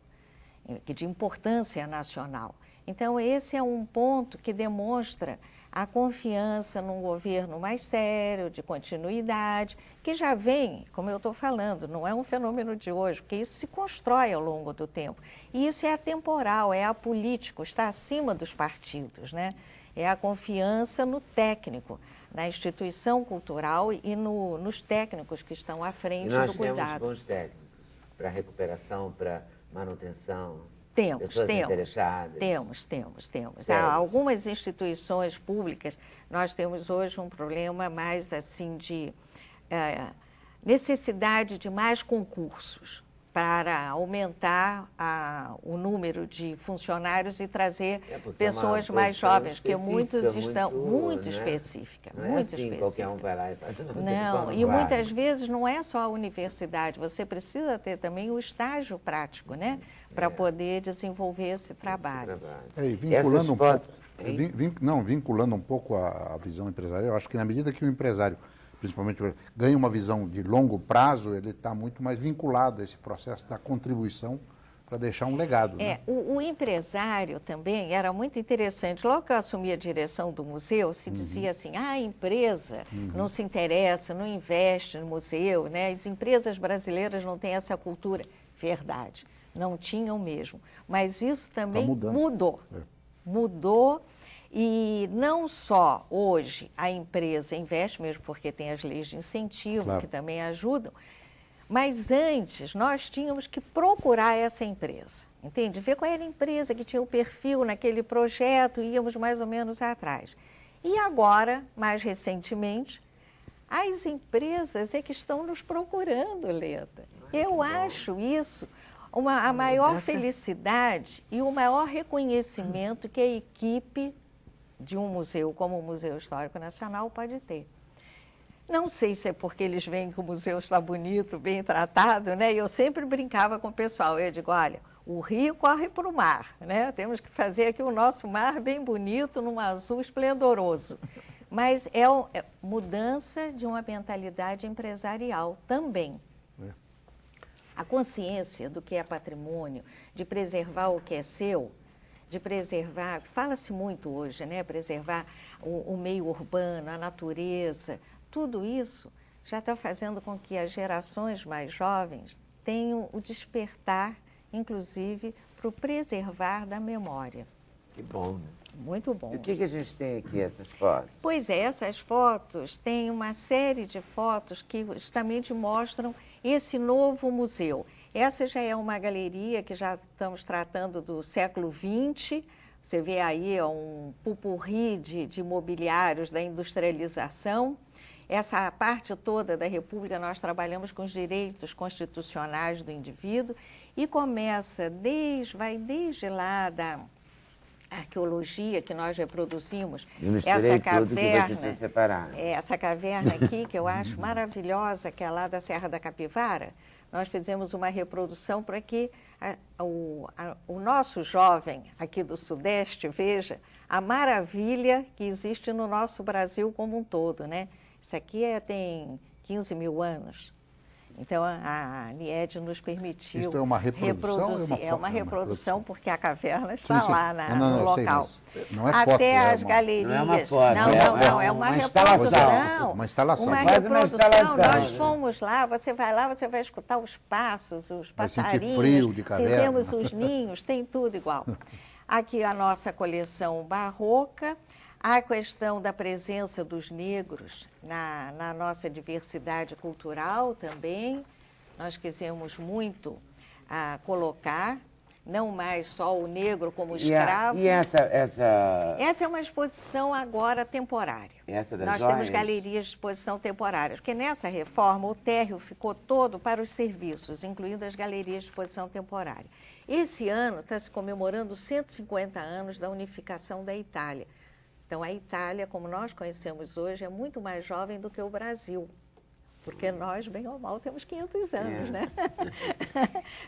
de importância nacional. Então, esse é um ponto que demonstra a confiança num governo mais sério, de continuidade, que já vem, como eu estou falando, não é um fenômeno de hoje, porque isso se constrói ao longo do tempo. E isso é atemporal, é apolítico, está acima dos partidos, né? É a confiança no técnico, na instituição cultural e nos técnicos que estão à frente do cuidado. Nós temos bons técnicos para recuperação, para manutenção. Temos. Há algumas instituições públicas, nós temos hoje um problema mais assim de necessidade de mais concursos para aumentar o número de funcionários e trazer pessoas mais jovens, porque muitos estão muito específica. Não é assim, qualquer um vai lá e faz. Não, e muitas vezes não é só a universidade, você precisa ter também o estágio prático, né? Para poder desenvolver esse trabalho. E vinculando um pouco a visão empresarial, eu acho que na medida que o empresário, principalmente, ganha uma visão de longo prazo, ele está muito mais vinculado a esse processo da contribuição para deixar um legado. Né? O empresário também era muito interessante. Logo que eu assumi a direção do museu, se dizia assim, a empresa não se interessa, não investe no museu, né? As empresas brasileiras não têm essa cultura. Verdade. Não tinham mesmo. Mas isso também mudou. Mudou e não só hoje a empresa investe, mesmo porque tem as leis de incentivo que também ajudam, mas antes nós tínhamos que procurar essa empresa, entende? Ver qual era a empresa que tinha o perfil naquele projeto, íamos mais ou menos atrás. E agora, mais recentemente, as empresas é que estão nos procurando, Leda. Eu acho isso a maior felicidade e o maior reconhecimento que a equipe de um museu como o Museu Histórico Nacional pode ter. Não sei se é porque eles veem que o museu está bonito, bem tratado, né? E eu sempre brincava com o pessoal, eu digo, olha, o rio corre para o mar, né? Temos que fazer aqui o nosso mar bem bonito, num azul esplendoroso. Mas é mudança de uma mentalidade empresarial também. A consciência do que é patrimônio, de preservar o que é seu, de preservar, fala-se muito hoje, né? Preservar o meio urbano, a natureza, tudo isso já está fazendo com que as gerações mais jovens tenham o despertar, inclusive, para o preservar da memória. Que bom, né? Muito bom. E o que a gente tem aqui, essas fotos? Pois é, essas fotos, tem uma série de fotos que justamente mostram esse novo museu. Essa já é uma galeria que já estamos tratando do século XX. Você vê aí um pupurri de mobiliários da industrialização. Essa parte toda da República nós trabalhamos com os direitos constitucionais do indivíduo e vai desde lá da arqueologia que nós reproduzimos, essa caverna, essa caverna aqui que eu acho maravilhosa, que é lá da Serra da Capivara, nós fizemos uma reprodução para que o nosso jovem aqui do Sudeste veja a maravilha que existe no nosso Brasil como um todo, né? Isso aqui tem 15 mil anos. Então, a Nied nos permitiu Isto é uma reprodução, reproduzir. É uma reprodução porque a caverna está lá no local. Sei, não é foto, até as galerias. Não é uma foto. Não, é uma reprodução. Uma instalação. Uma reprodução. Nós fomos lá, você vai escutar os passos, os passarinhos. Vai sentir frio de caverna. Fizemos os ninhos, tem tudo igual. Aqui a nossa coleção barroca. A questão da presença dos negros na nossa diversidade cultural também, nós quisemos muito colocar, não mais só o negro como escravo. E essa... Essa é uma exposição agora temporária. Essa das Nós joias? temos galerias de exposição temporárias, porque nessa reforma o térreo ficou todo para os serviços, incluindo as galerias de exposição temporária. Esse ano está se comemorando 150 anos da unificação da Itália. Então, a Itália, como nós conhecemos hoje, é muito mais jovem do que o Brasil, porque nós, bem ou mal, temos 500 anos, né?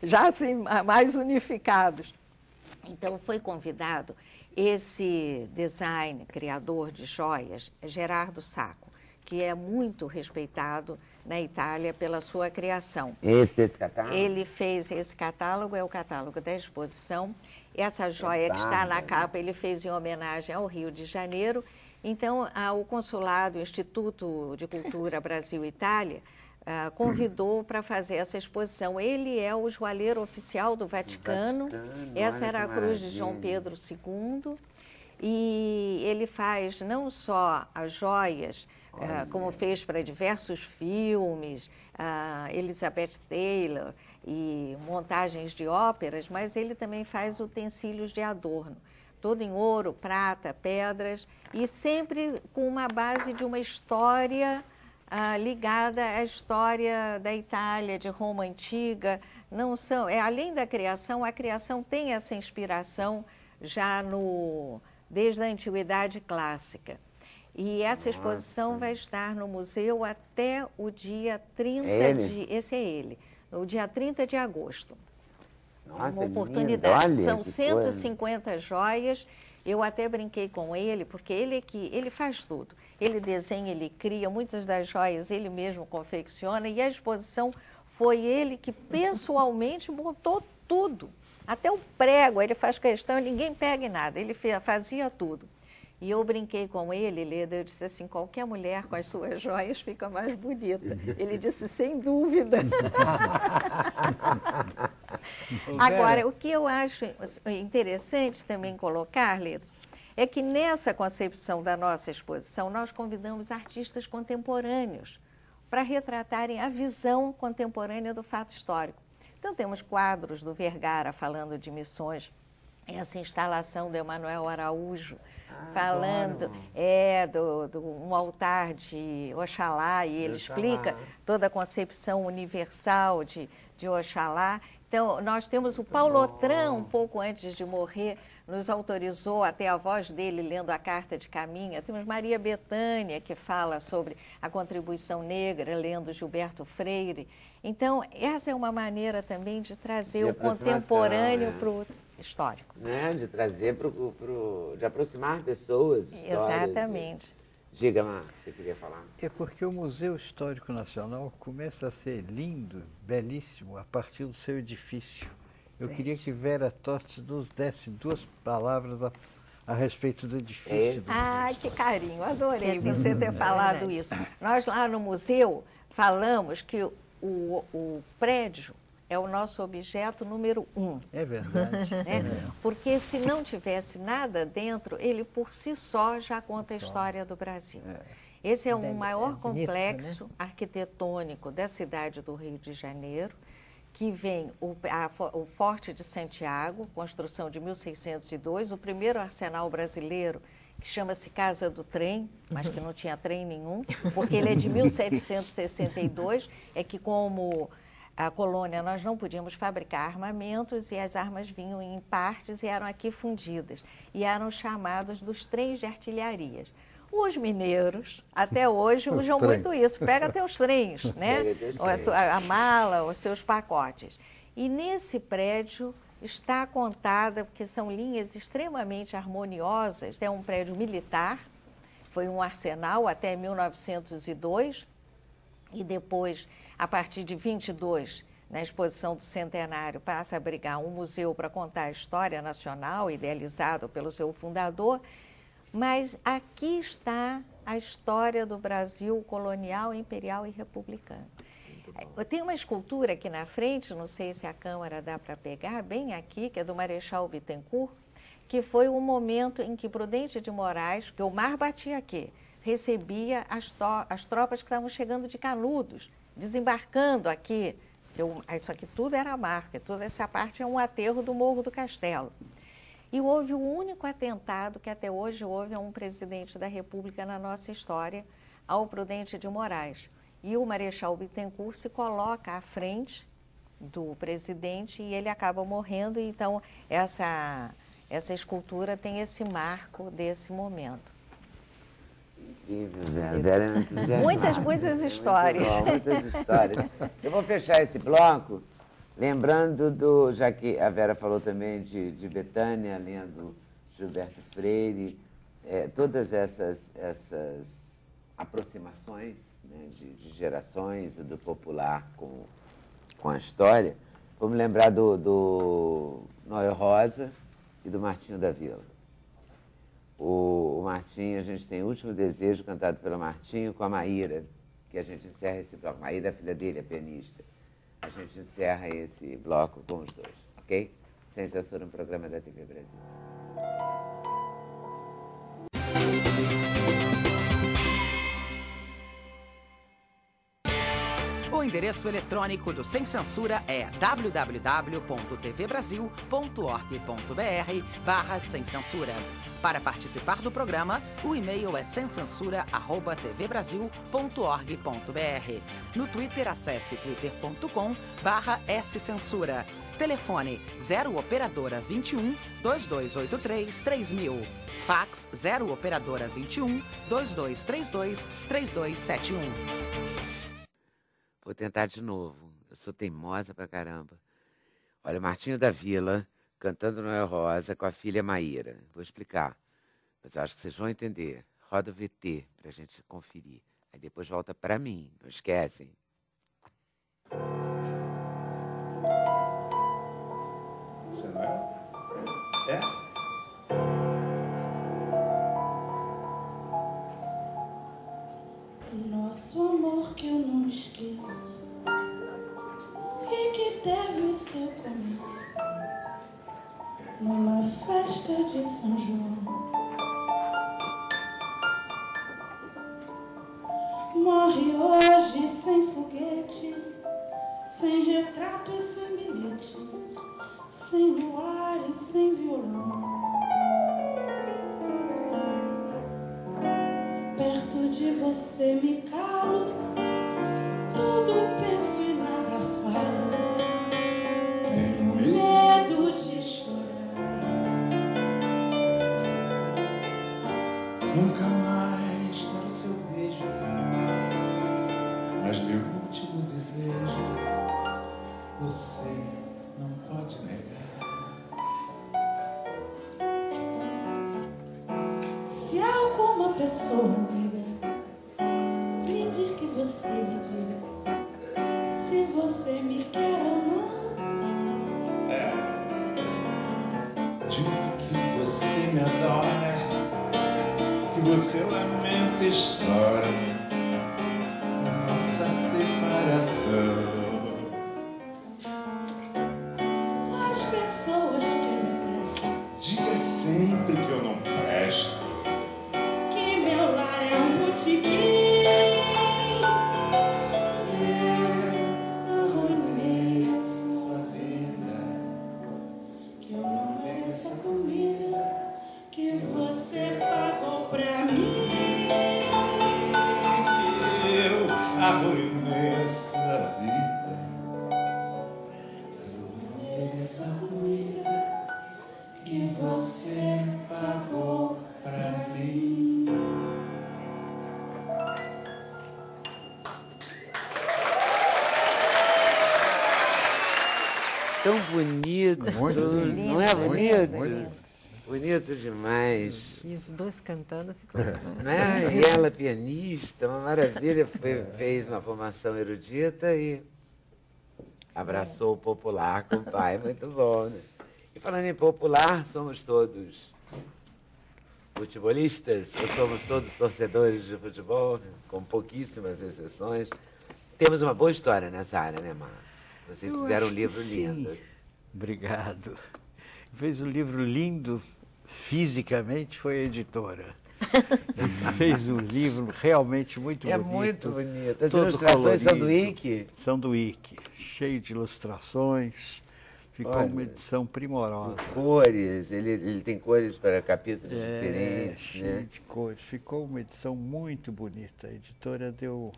Já assim, mais unificados. Então, foi convidado esse design, criador de joias, Gerardo Sacco, que é muito respeitado na Itália pela sua criação. Esse catálogo? Ele fez esse catálogo, é o catálogo da exposição. Essa joia que está na capa, ele fez em homenagem ao Rio de Janeiro. Então, o consulado, o Instituto de Cultura Brasil-Itália, convidou para fazer essa exposição. Ele é o joalheiro oficial do Vaticano. Essa era a cruz de João Pedro II. E ele faz não só as joias, como fez para diversos filmes, Elizabeth Taylor e montagens de óperas, mas ele também faz utensílios de adorno, todo em ouro, prata, pedras, e sempre com uma base de uma história ligada à história da Itália, de Roma antiga. Não são, além da criação, a criação tem essa inspiração já desde a Antiguidade Clássica. E essa exposição vai estar no museu até o dia 30 esse é ele, no dia 30 de agosto. Nossa, uma oportunidade. Olha, são 150 joias. Eu até brinquei com ele, porque ele faz tudo. Ele desenha, ele cria, muitas das joias ele mesmo confecciona, e a exposição foi ele que pessoalmente montou tudo. Até o prego, ele faz questão, ninguém pega em nada, ele fazia tudo. E eu brinquei com ele, Leda, eu disse assim, qualquer mulher com as suas joias fica mais bonita. Ele disse, sem dúvida. Agora, o que eu acho interessante também colocar, Leda, é que nessa concepção da nossa exposição, nós convidamos artistas contemporâneos para retratarem a visão contemporânea do fato histórico. Então, temos quadros do Vergara falando de missões, essa instalação do Emanuel Araújo, falando um altar de Oxalá, e ele explica toda a concepção universal de Oxalá. Então, nós temos o Paulo Otran, um pouco antes de morrer, nos autorizou até a voz dele lendo a Carta de Caminha. Temos Maria Bethânia, que fala sobre a contribuição negra, lendo Gilberto Freire. Então, essa é uma maneira também de trazer o contemporâneo para o histórico. De trazer de aproximar pessoas, histórias. Exatamente. Diga, Mar, você queria falar? É porque o Museu Histórico Nacional começa a ser lindo, belíssimo, a partir do seu edifício. Eu queria que Vera Tostes nos desse 2 palavras a respeito do edifício. Que carinho, adorei você ter falado isso. Nós lá no museu falamos que o prédio é o nosso objeto número 1. É verdade. Porque se não tivesse nada dentro, ele por si só já conta a história do Brasil. Esse é o maior complexo arquitetônico da cidade do Rio de Janeiro, que vem o Forte de Santiago, construção de 1602, o primeiro arsenal brasileiro, que chama-se Casa do Trem, mas que não tinha trem nenhum, porque ele é de 1762, é que como a colônia nós não podíamos fabricar armamentos e as armas vinham em partes e eram aqui fundidas, e eram chamados dos trens de artilharias. Os mineiros, até hoje, usam muito isso. Pega até os trens, né? A mala, os seus pacotes. E nesse prédio está contada, porque são linhas extremamente harmoniosas, é um prédio militar, foi um arsenal até 1902, e depois, a partir de 22, na exposição do centenário, passa a abrigar um museu para contar a história nacional, idealizado pelo seu fundador. Mas aqui está a história do Brasil colonial, imperial e republicano. Tem uma escultura aqui na frente, não sei se a câmera dá para pegar, bem aqui, que é do Marechal Bittencourt, que foi o momento em que Prudente de Moraes, porque o mar batia aqui, recebia as tropas que estavam chegando de Canudos, desembarcando aqui. Isso aqui tudo era mar, porque toda essa parte é um aterro do Morro do Castelo. E houve o único atentado que até hoje houve a um presidente da República na nossa história, ao Prudente de Moraes. E o Marechal Bittencourt se coloca à frente do presidente e ele acaba morrendo. Então, essa escultura tem esse marco desse momento. incrível, Vera. Vera é muito entusiasmada. Muitas histórias. Muitas histórias. Eu vou fechar esse bloco lembrando já que a Vera falou também de Betânia, lendo Gilberto Freire, todas essas aproximações, né, de gerações do popular com a história. Vamos lembrar do Noel Rosa e do Martinho da Vila. O Martinho, a gente tem O Último Desejo, cantado pelo Martinho, com a Maíra, que a gente encerra esse bloco. Maíra é a filha dele, é pianista. A gente encerra esse bloco com os dois, ok? Sem Censura, um programa da TV Brasil. O endereço eletrônico do Sem Censura é www.tvbrasil.org.br/sem censura. Para participar do programa, o e-mail é semcensura@tvbrasil.org.br. No Twitter, acesse twitter.com/scensura. Telefone 0 operadora 21 2283 3000. Fax 0 operadora 21 2232 3271. Vou tentar de novo. Eu sou teimosa pra caramba. Olha, Martinho da Vila cantando Noel Rosa com a filha Maíra. Vou explicar, mas eu acho que vocês vão entender. Roda o VT pra gente conferir. Aí depois volta pra mim, não esquecem. Você não é? É? Nosso amor que eu não esqueço e que teve o seu começo numa festa de São João. Morre hoje sem foguete, sem retrato e sem bilhete, sem luar e sem violão. Perto de você me calo, tudo penso e nada falo. Tenho medo de chorar. Nunca mais quero seu beijo, mas meu último desejo você não pode negar. Se alguma pessoa negra pedir que você lhe diga se você me quer ou não, Diga que você me adora, que você lamenta e chora a nossa separação. as pessoas que me prestam, Diga sempre que eu não presto, que meu lar é um botequim. eu arruinei a sua vida, Que eu não mereço a comida que você pagou pra mim. eu arruinei a sua vida. Eu não mereço a comida que você pagou pra mim. Tão bonito, Muito bonito. não é bonito? Muito. Bonito demais. E os dois cantando ficou. Né? E ela, pianista, uma maravilha, fez uma formação erudita e abraçou o popular com o pai, muito bom, né? E falando em popular, somos todos futebolistas, ou somos todos torcedores de futebol, com pouquíssimas exceções. Temos uma boa história nessa área, né, Mar? Vocês fizeram um livro lindo. Sim. Obrigado. Fez um livro lindo, fisicamente, foi a editora. Fez um livro realmente muito É bonito. muito bonito. As todo ilustrações são do colorido. Ike? São do Ike, cheio de ilustrações. Ficou Olha. uma edição primorosa. Cores, ele tem cores para capítulos É, diferentes, cheio né? de cores. Ficou uma edição muito bonita. A editora deu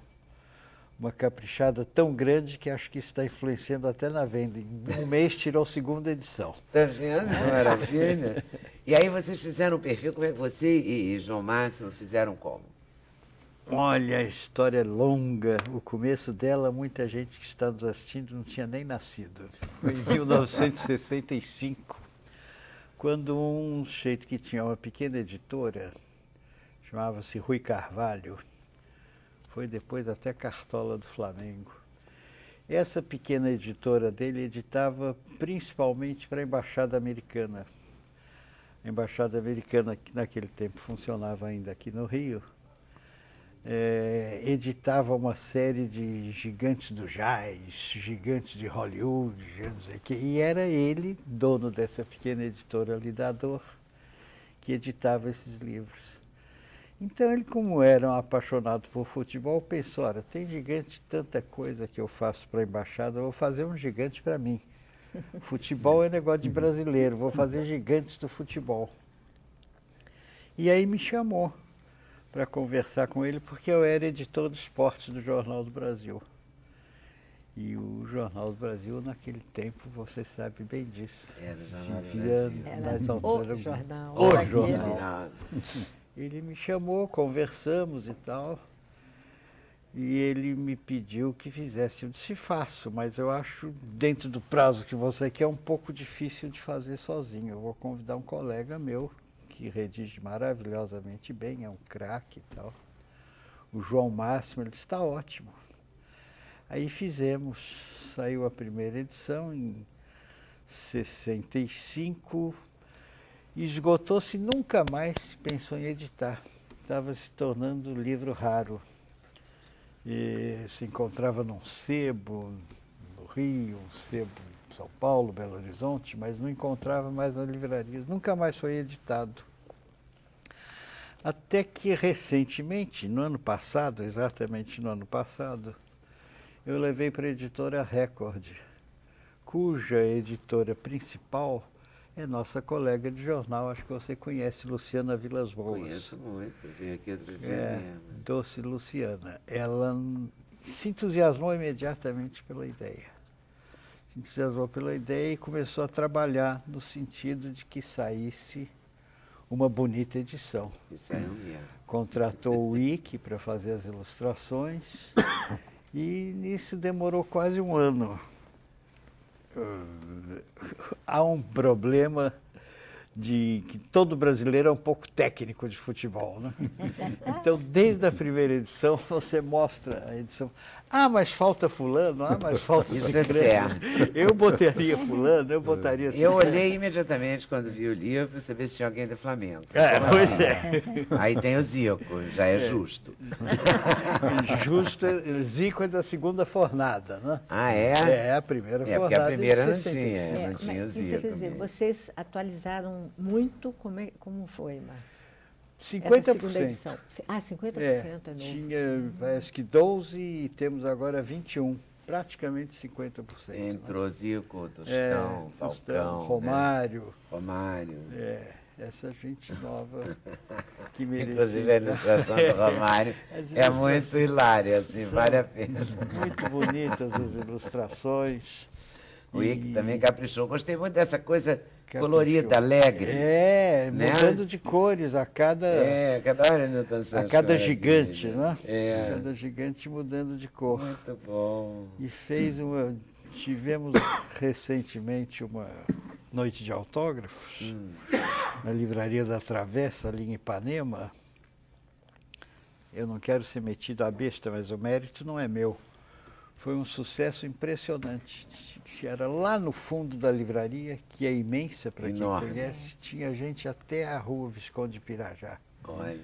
uma caprichada tão grande que acho que isso está influenciando até na venda. Em um mês tirou a segunda edição. Tá vendo? Que maravilha. E aí vocês fizeram um perfil, como é que você e João Máximo fizeram como? Olha, a história é longa. O começo dela, muita gente que está nos assistindo não tinha nem nascido. Foi em 1965, quando um sujeito que tinha uma pequena editora, chamava-se Rui Carvalho, foi depois até Cartola do Flamengo. Essa pequena editora dele editava principalmente para a Embaixada Americana. A Embaixada Americana, que naquele tempo funcionava ainda aqui no Rio, editava uma série de gigantes do jazz, gigantes de Hollywood, não sei o quê, e era ele, dono dessa pequena editora Lidador, que editava esses livros. Então ele, como era um apaixonado por futebol, pensou, olha, tem gigante, tanta coisa que eu faço para a embaixada, eu vou fazer um gigante para mim. Futebol é negócio de brasileiro, vou fazer gigantes do futebol. E aí me chamou para conversar com ele, porque eu era editor de esportes do Jornal do Brasil. E o Jornal do Brasil, naquele tempo, você sabe bem disso. Era o Jornal do vivia Brasil. nas O alturas. jornal. O aquele. jornal. Ele me chamou, conversamos e tal, e ele me pediu que fizesse. Eu disse, faço, mas eu acho, dentro do prazo que você quer, um pouco difícil de fazer sozinho. Eu vou convidar um colega meu, que redige maravilhosamente bem, é um craque e tal. O João Máximo, ele disse, está ótimo. Aí fizemos, saiu a primeira edição em 65, e esgotou-se, nunca mais se pensou em editar. Estava se tornando um livro raro. E se encontrava num sebo no Rio, um sebo em São Paulo, Belo Horizonte, mas não encontrava mais nas livrarias. Nunca mais foi editado. Até que recentemente, no ano passado, exatamente no ano passado, eu levei para a editora Record, cuja editora principal é nossa colega de jornal, acho que você conhece, Luciana Vilas Boas. Conheço muito, vim aqui outro dia mesmo. Doce Luciana. Ela se entusiasmou imediatamente pela ideia. Se entusiasmou pela ideia e começou a trabalhar no sentido de que saísse uma bonita edição. Isso aí mesmo. Contratou o Ike para fazer as ilustrações e nisso demorou quase um ano. Há um problema de que todo brasileiro é um pouco técnico de futebol, né? Então, desde a primeira edição, você mostra a edição. Ah, mas falta fulano, ah, mas falta Isso ciclano. é certo. Eu botaria fulano, eu botaria Eu ciclano. olhei imediatamente quando vi o livro para saber se tinha alguém do Flamengo. Pois é. Aí tem o Zico, já é justo. Justo, Zico é da segunda fornada, né? Ah, é? É, a primeira É, porque fornada. a primeira de não 65. tinha. Não Mas tinha o isso Zico quer dizer, mesmo. vocês atualizaram muito, como foi, Mar? 50%. Essa segunda edição. Ah, 50% é novo. Tinha, parece que 12 e temos agora 21. Praticamente 50%. Entrou Zico, Tostão, Tostão, Falcão, Romário. né? Romário. Essa gente nova que merecia. Inclusive a ilustração do Romário é muito hilária, assim, vale a pena. Muito bonitas as ilustrações. O Ike também caprichou. Gostei muito dessa coisa Caprichou. colorida, alegre. Né? Mudando de cores a cada... cada hora Newton Santos. A cada gigante, né? Cada gigante mudando de cor. Muito bom. E tivemos recentemente uma noite de autógrafos na Livraria da Travessa, ali em Ipanema. Eu não quero ser metido à besta, mas o mérito não é meu. Foi um sucesso impressionante. Era lá no fundo da livraria, que é imensa para quem conhece, tinha gente até a rua Visconde de Pirajá. Olha.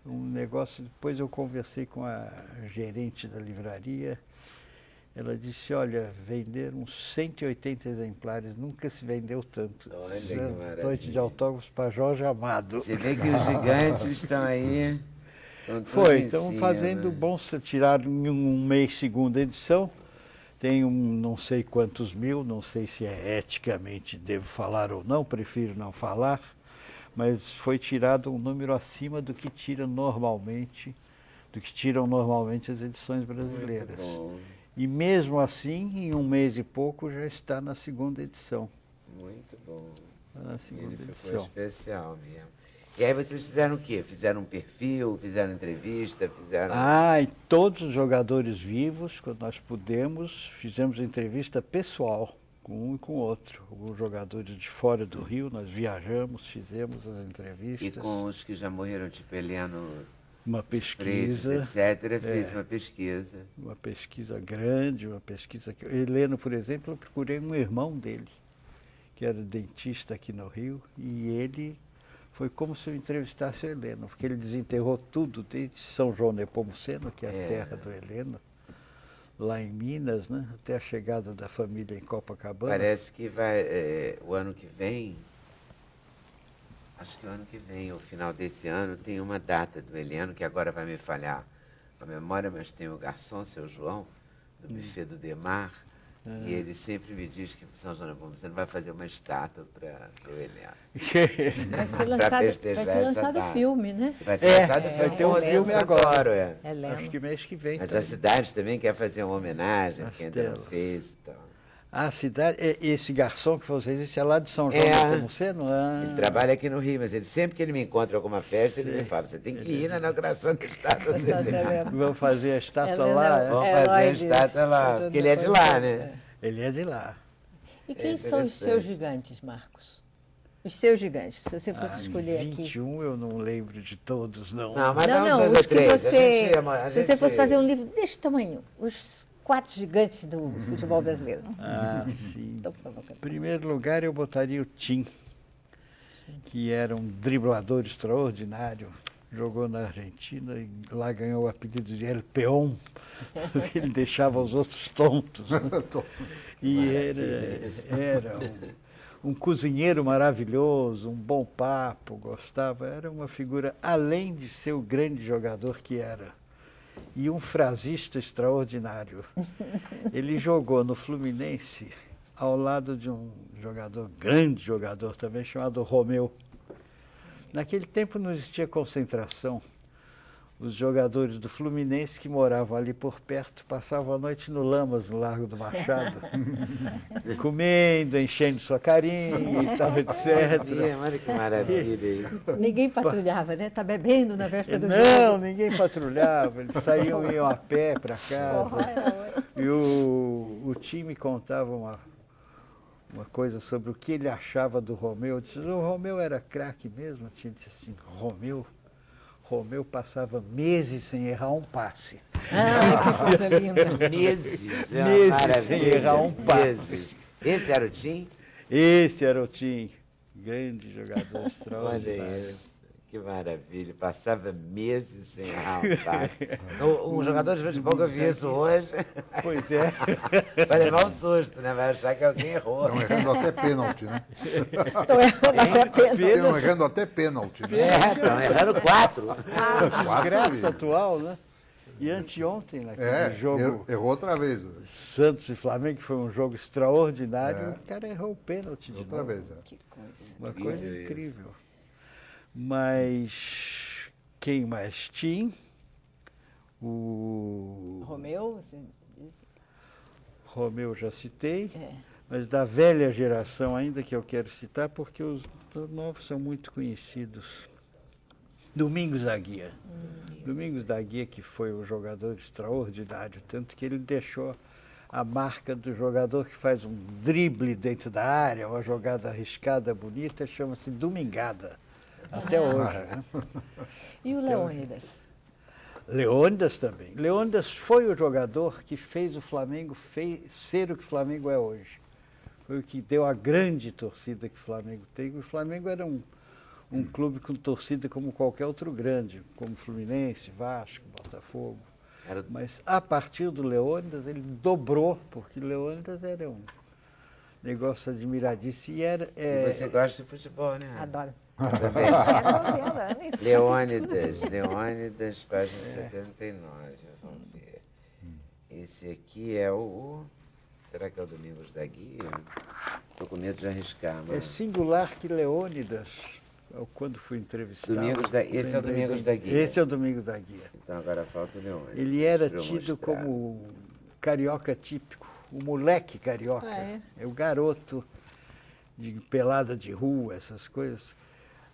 Um negócio, depois eu conversei com a gerente da livraria, ela disse, olha, venderam uns 180 exemplares, nunca se vendeu tanto. Olha que maravilha. Noite de autógrafos para Jorge Amado. Você vê que os gigantes estão aí. Estão fazendo tiraram em um mês segunda edição. Tem não sei quantos mil, não sei se é eticamente devo falar ou não, prefiro não falar, mas foi tirado um número acima do que tiram normalmente as edições brasileiras. E mesmo assim, em um mês e pouco, já está na segunda edição. Muito bom. Na segunda Ele edição. ficou especial mesmo. E aí vocês fizeram o quê? Fizeram um perfil, fizeram entrevista, fizeram... E todos os jogadores vivos, quando nós pudemos, fizemos entrevista pessoal com um e com o outro. Os jogadores de fora do Rio, nós viajamos, fizemos as entrevistas. E com os que já morreram, tipo Heleno uma Freitas, pesquisa, etc., fez uma pesquisa. Uma pesquisa grande, uma pesquisa que... Heleno, por exemplo, eu procurei um irmão dele, que era dentista aqui no Rio, e ele... Foi como se eu entrevistasse o Heleno, porque ele desenterrou tudo desde São João Nepomuceno, que é a terra do Heleno, lá em Minas, né, até a chegada da família em Copacabana. Parece que vai, o ano que vem, acho que o ano que vem, o final desse ano, tem uma data do Heleno, que agora vai me falhar a memória, mas tem o garçom, seu João, do buffet do Demar, e ele sempre me diz que São João Nepomuceno vai fazer uma estátua para o Heleno. Vai ser lançado filme, né? Vai ser lançado filme. Vai ter um filme agora. Acho que mês que vem. Mas a cidade também quer fazer uma homenagem, que ainda não fez e tal. A cidade, esse garçom que você disse é lá de São João Nepomuceno? Ele trabalha aqui no Rio, mas ele sempre que ele me encontra em alguma festa, ele me fala, você tem que ir na inauguração da estátua dele. Vamos fazer a estátua lá? Vamos fazer a estátua lá, porque ele é de lá, né? Ele é de lá. E quem são os seus gigantes, Marcos? Os seus gigantes, se você fosse escolher 21 aqui. Eu não lembro de todos, não. Não, mas não, os que você... Se você fosse fazer um livro desse tamanho, os 4 gigantes do futebol brasileiro. Sim. Em primeiro lugar, eu botaria o Tim, que era um driblador extraordinário. Jogou na Argentina e lá ganhou o apelido de El Peón, porque ele deixava os outros tontos. Né? E era um cozinheiro maravilhoso, um bom papo, gostava. Era uma figura, além de ser o grande jogador que era, e um frasista extraordinário. Ele jogou no Fluminense ao lado de um jogador, grande jogador também, chamado Romeu. Naquele tempo não existia concentração. Os jogadores do Fluminense que moravam ali por perto passavam a noite no Lamas, no Largo do Machado, comendo, enchendo sua carinha e tal, etc. Olha que maravilha. Ninguém patrulhava, né? Tá bebendo na véspera do jogo. Não, ninguém patrulhava. Eles saíam e iam a pé para casa. E o time contava uma coisa sobre o que ele achava do Romeu. Disse, o Romeu era craque mesmo. Tinha disse assim, Romeu passava meses sem errar um passe. Que coisa linda. Meses sem errar um passe. Esse era o Tim? Esse era o Tim. Grande jogador extraordinário. Olha isso. Que maravilha, passava meses sem errar um passe. Um jogador de futebol que eu vi isso hoje. Pois é. Vai levar um susto, né? Vai achar que alguém errou. Estão errando até pênalti, né? Estão errando até pênalti, né? Estão errando 4. Desgraça atual, né? E anteontem, naquele jogo... Errou outra vez. Santos e Flamengo, que foi um jogo extraordinário, o cara errou o pênalti de outra novo. Vez. Que coisa. Uma coisa incrível. Mas quem mais? Tim, o... Romeu, você disse? Romeu já citei, mas da velha geração ainda que eu quero citar, porque os novos são muito conhecidos. Domingos da Guia. Domingos da Guia, que foi um jogador extraordinário, tanto que ele deixou a marca do jogador que faz um drible dentro da área, uma jogada arriscada, bonita, chama-se Domingada. Até hoje. Né? E o Leônidas? Leônidas também. Leônidas foi o jogador que fez o Flamengo ser o que o Flamengo é hoje. Foi o que deu a grande torcida que o Flamengo tem. O Flamengo era um clube com torcida como qualquer outro grande, como Fluminense, Vasco, Botafogo. Mas a partir do Leônidas ele dobrou, porque o Leônidas era um negócio admiradíssimo. E você gosta de futebol, né? Adoro. Leônidas, página 79, vamos ver. Esse aqui é o... Será que é o Domingos da Guia? Estou com medo de arriscar. Mas... É singular que Leônidas, quando fui entrevistado... Esse é o Domingos da Guia. Esse é o Domingos da Guia. Então agora falta o Leônidas. Ele era tido como carioca típico, o moleque carioca. É o garoto de pelada de rua, essas coisas.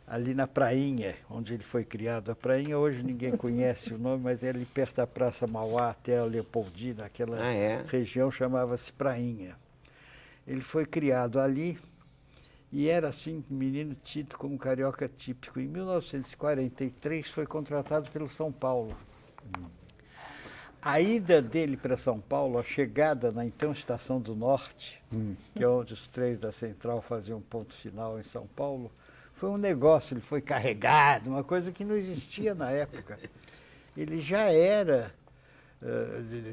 ali na Prainha, onde ele foi criado. A Prainha hoje ninguém conhece o nome, mas é ali perto da Praça Mauá até a Leopoldina, aquela região chamava-se Prainha. Ele foi criado ali e era assim, um menino tido como carioca típico. Em 1943 foi contratado pelo São Paulo. A ida dele para São Paulo, a chegada na então Estação do Norte, que é onde os trens da Central faziam ponto final em São Paulo, foi um negócio, ele foi carregado, uma coisa que não existia na época. Ele já era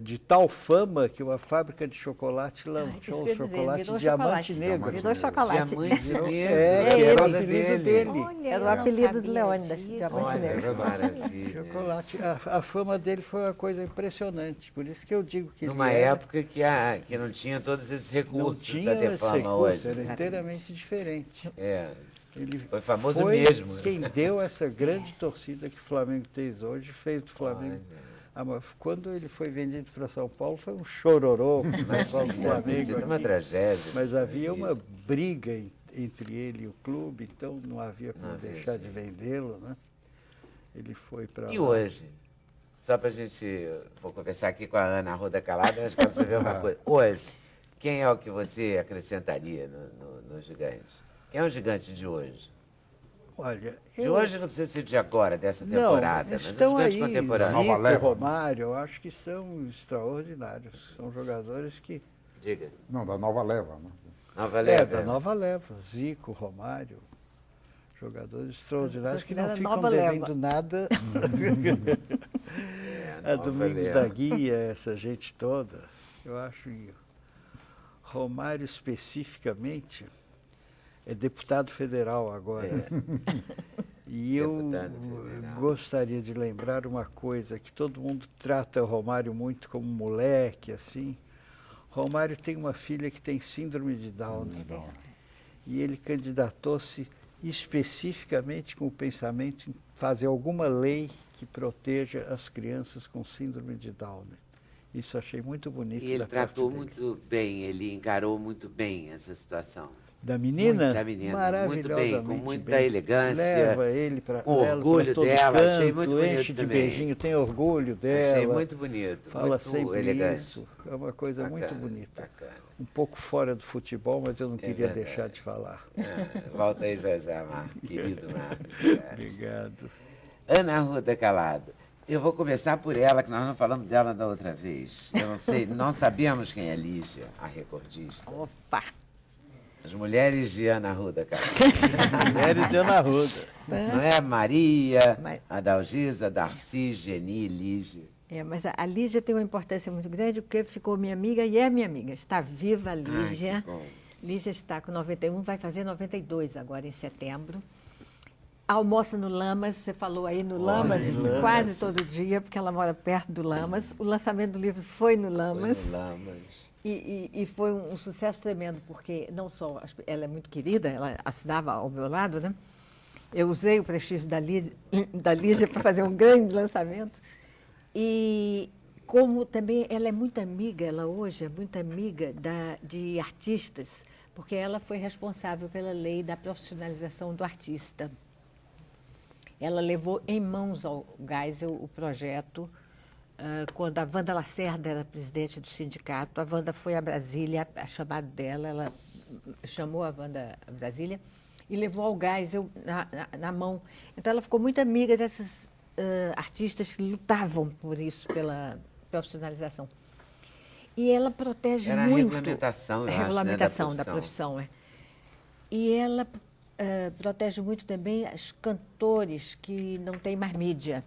de tal fama que uma fábrica de chocolate lançou o chocolate Diamante Negro. Virou chocolate. Diamante Negro. Que era o apelido dele. Olha, era o apelido do Leônidas, Diamante Negro. Maravilha. Chocolate. A fama dele foi uma coisa impressionante. Por isso que eu digo que numa época que não tinha todos esses recursos para ter fama hoje. Era inteiramente diferente. Ele foi famoso mesmo. Quem deu essa grande torcida que o Flamengo tem hoje, fez do Flamengo. Quando ele foi vendido para São Paulo, foi um chororô com o pessoal do Flamengo. Uma tragédia. Mas havia uma briga entre ele e o clube, então não havia como deixar de vendê-lo, né? Ele foi para. E hoje? Só para a gente. Vou conversar aqui com a Ana Arruda Calada, acho que ela saber uma coisa. Hoje, quem é o que você acrescentaria no gigante? Quem é o gigante de hoje? Olha, de hoje não precisa ser de agora, dessa temporada, mas estão aí, Zico, Romário, eu acho que são extraordinários. São jogadores que... Diga. Não, da nova leva. Né? Nova leva. Da nova leva. Zico, Romário, jogadores extraordinários que não ficam devendo nada. A Domingos da Guia, essa gente toda. Eu acho que Romário especificamente... é deputado federal agora. E eu gostaria de lembrar uma coisa, que todo mundo trata o Romário muito como moleque, assim. Romário tem uma filha que tem síndrome de Down. E ele candidatou-se especificamente com o pensamento em fazer alguma lei que proteja as crianças com síndrome de Down. Isso achei muito bonito. E ele tratou muito bem, ele encarou muito bem essa situação. Da menina? Da menina, maravilhosamente muito bem, com muita elegância. Leva ele para com orgulho dela, canto, achei muito bonito enche de também. beijinho, tem orgulho dela. Achei muito bonito, fala muito sempre elegante. Isso, é uma coisa bacana, muito bonita. Bacana. Um pouco fora do futebol, mas eu não queria deixar de falar. Volta aí já, Marco, querido Marco. Obrigado. Ana Arruda Calado. Eu vou começar por ela, que nós não falamos dela da outra vez. Eu não sei, não sabíamos quem é Lígia, a recordista. Opa! As mulheres de Ana Arruda, cara. Mulheres de Ana Arruda. Não é Maria, Adalgisa, Darcy, Geni, Lígia. Mas a Lígia tem uma importância muito grande porque ficou minha amiga e é minha amiga. Está viva a Lígia. Lígia está com 91, vai fazer 92 agora em setembro. Almoça no Lamas, você falou aí no Lamas, quase todo dia, porque ela mora perto do Lamas. O lançamento do livro foi no Lamas. Foi no Lamas. E foi um sucesso tremendo, porque não só ela é muito querida, ela assinava ao meu lado, né? Eu usei o prestígio da Lígia para fazer um grande lançamento. E como também ela é muito amiga, ela hoje é muito amiga de artistas, porque ela foi responsável pela lei da profissionalização do artista. Ela levou em mãos ao Geisel o projeto. Quando a Wanda Lacerda era presidente do sindicato, a Wanda foi a Brasília, a chamado dela, ela chamou a Wanda a Brasília e levou ao Geisel na mão. Então ela ficou muito amiga desses artistas que lutavam por isso, pela profissionalização. E ela protege muito... Era a regulamentação, da profissão. E ela protege muito também os cantores que não têm mais mídia.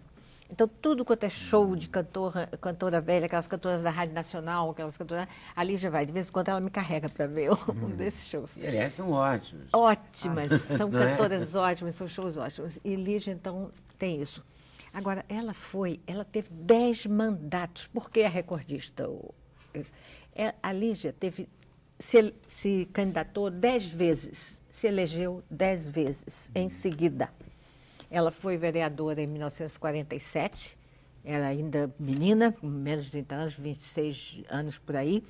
Então, tudo quanto é show de cantora velha, aquelas cantoras da Rádio Nacional, aquelas cantoras... A Lígia vai, de vez em quando ela me carrega para ver um desses shows. E, aliás, são ótimos. Ótimas, são cantoras ótimas, são shows ótimos. E Lígia, então, tem isso. Agora, ela teve 10 mandatos. Por que a recordista? A Lígia se candidatou 10 vezes, se elegeu 10 vezes em seguida. Ela foi vereadora em 1947, era ainda menina, com menos de 30 anos, 26 anos por aí.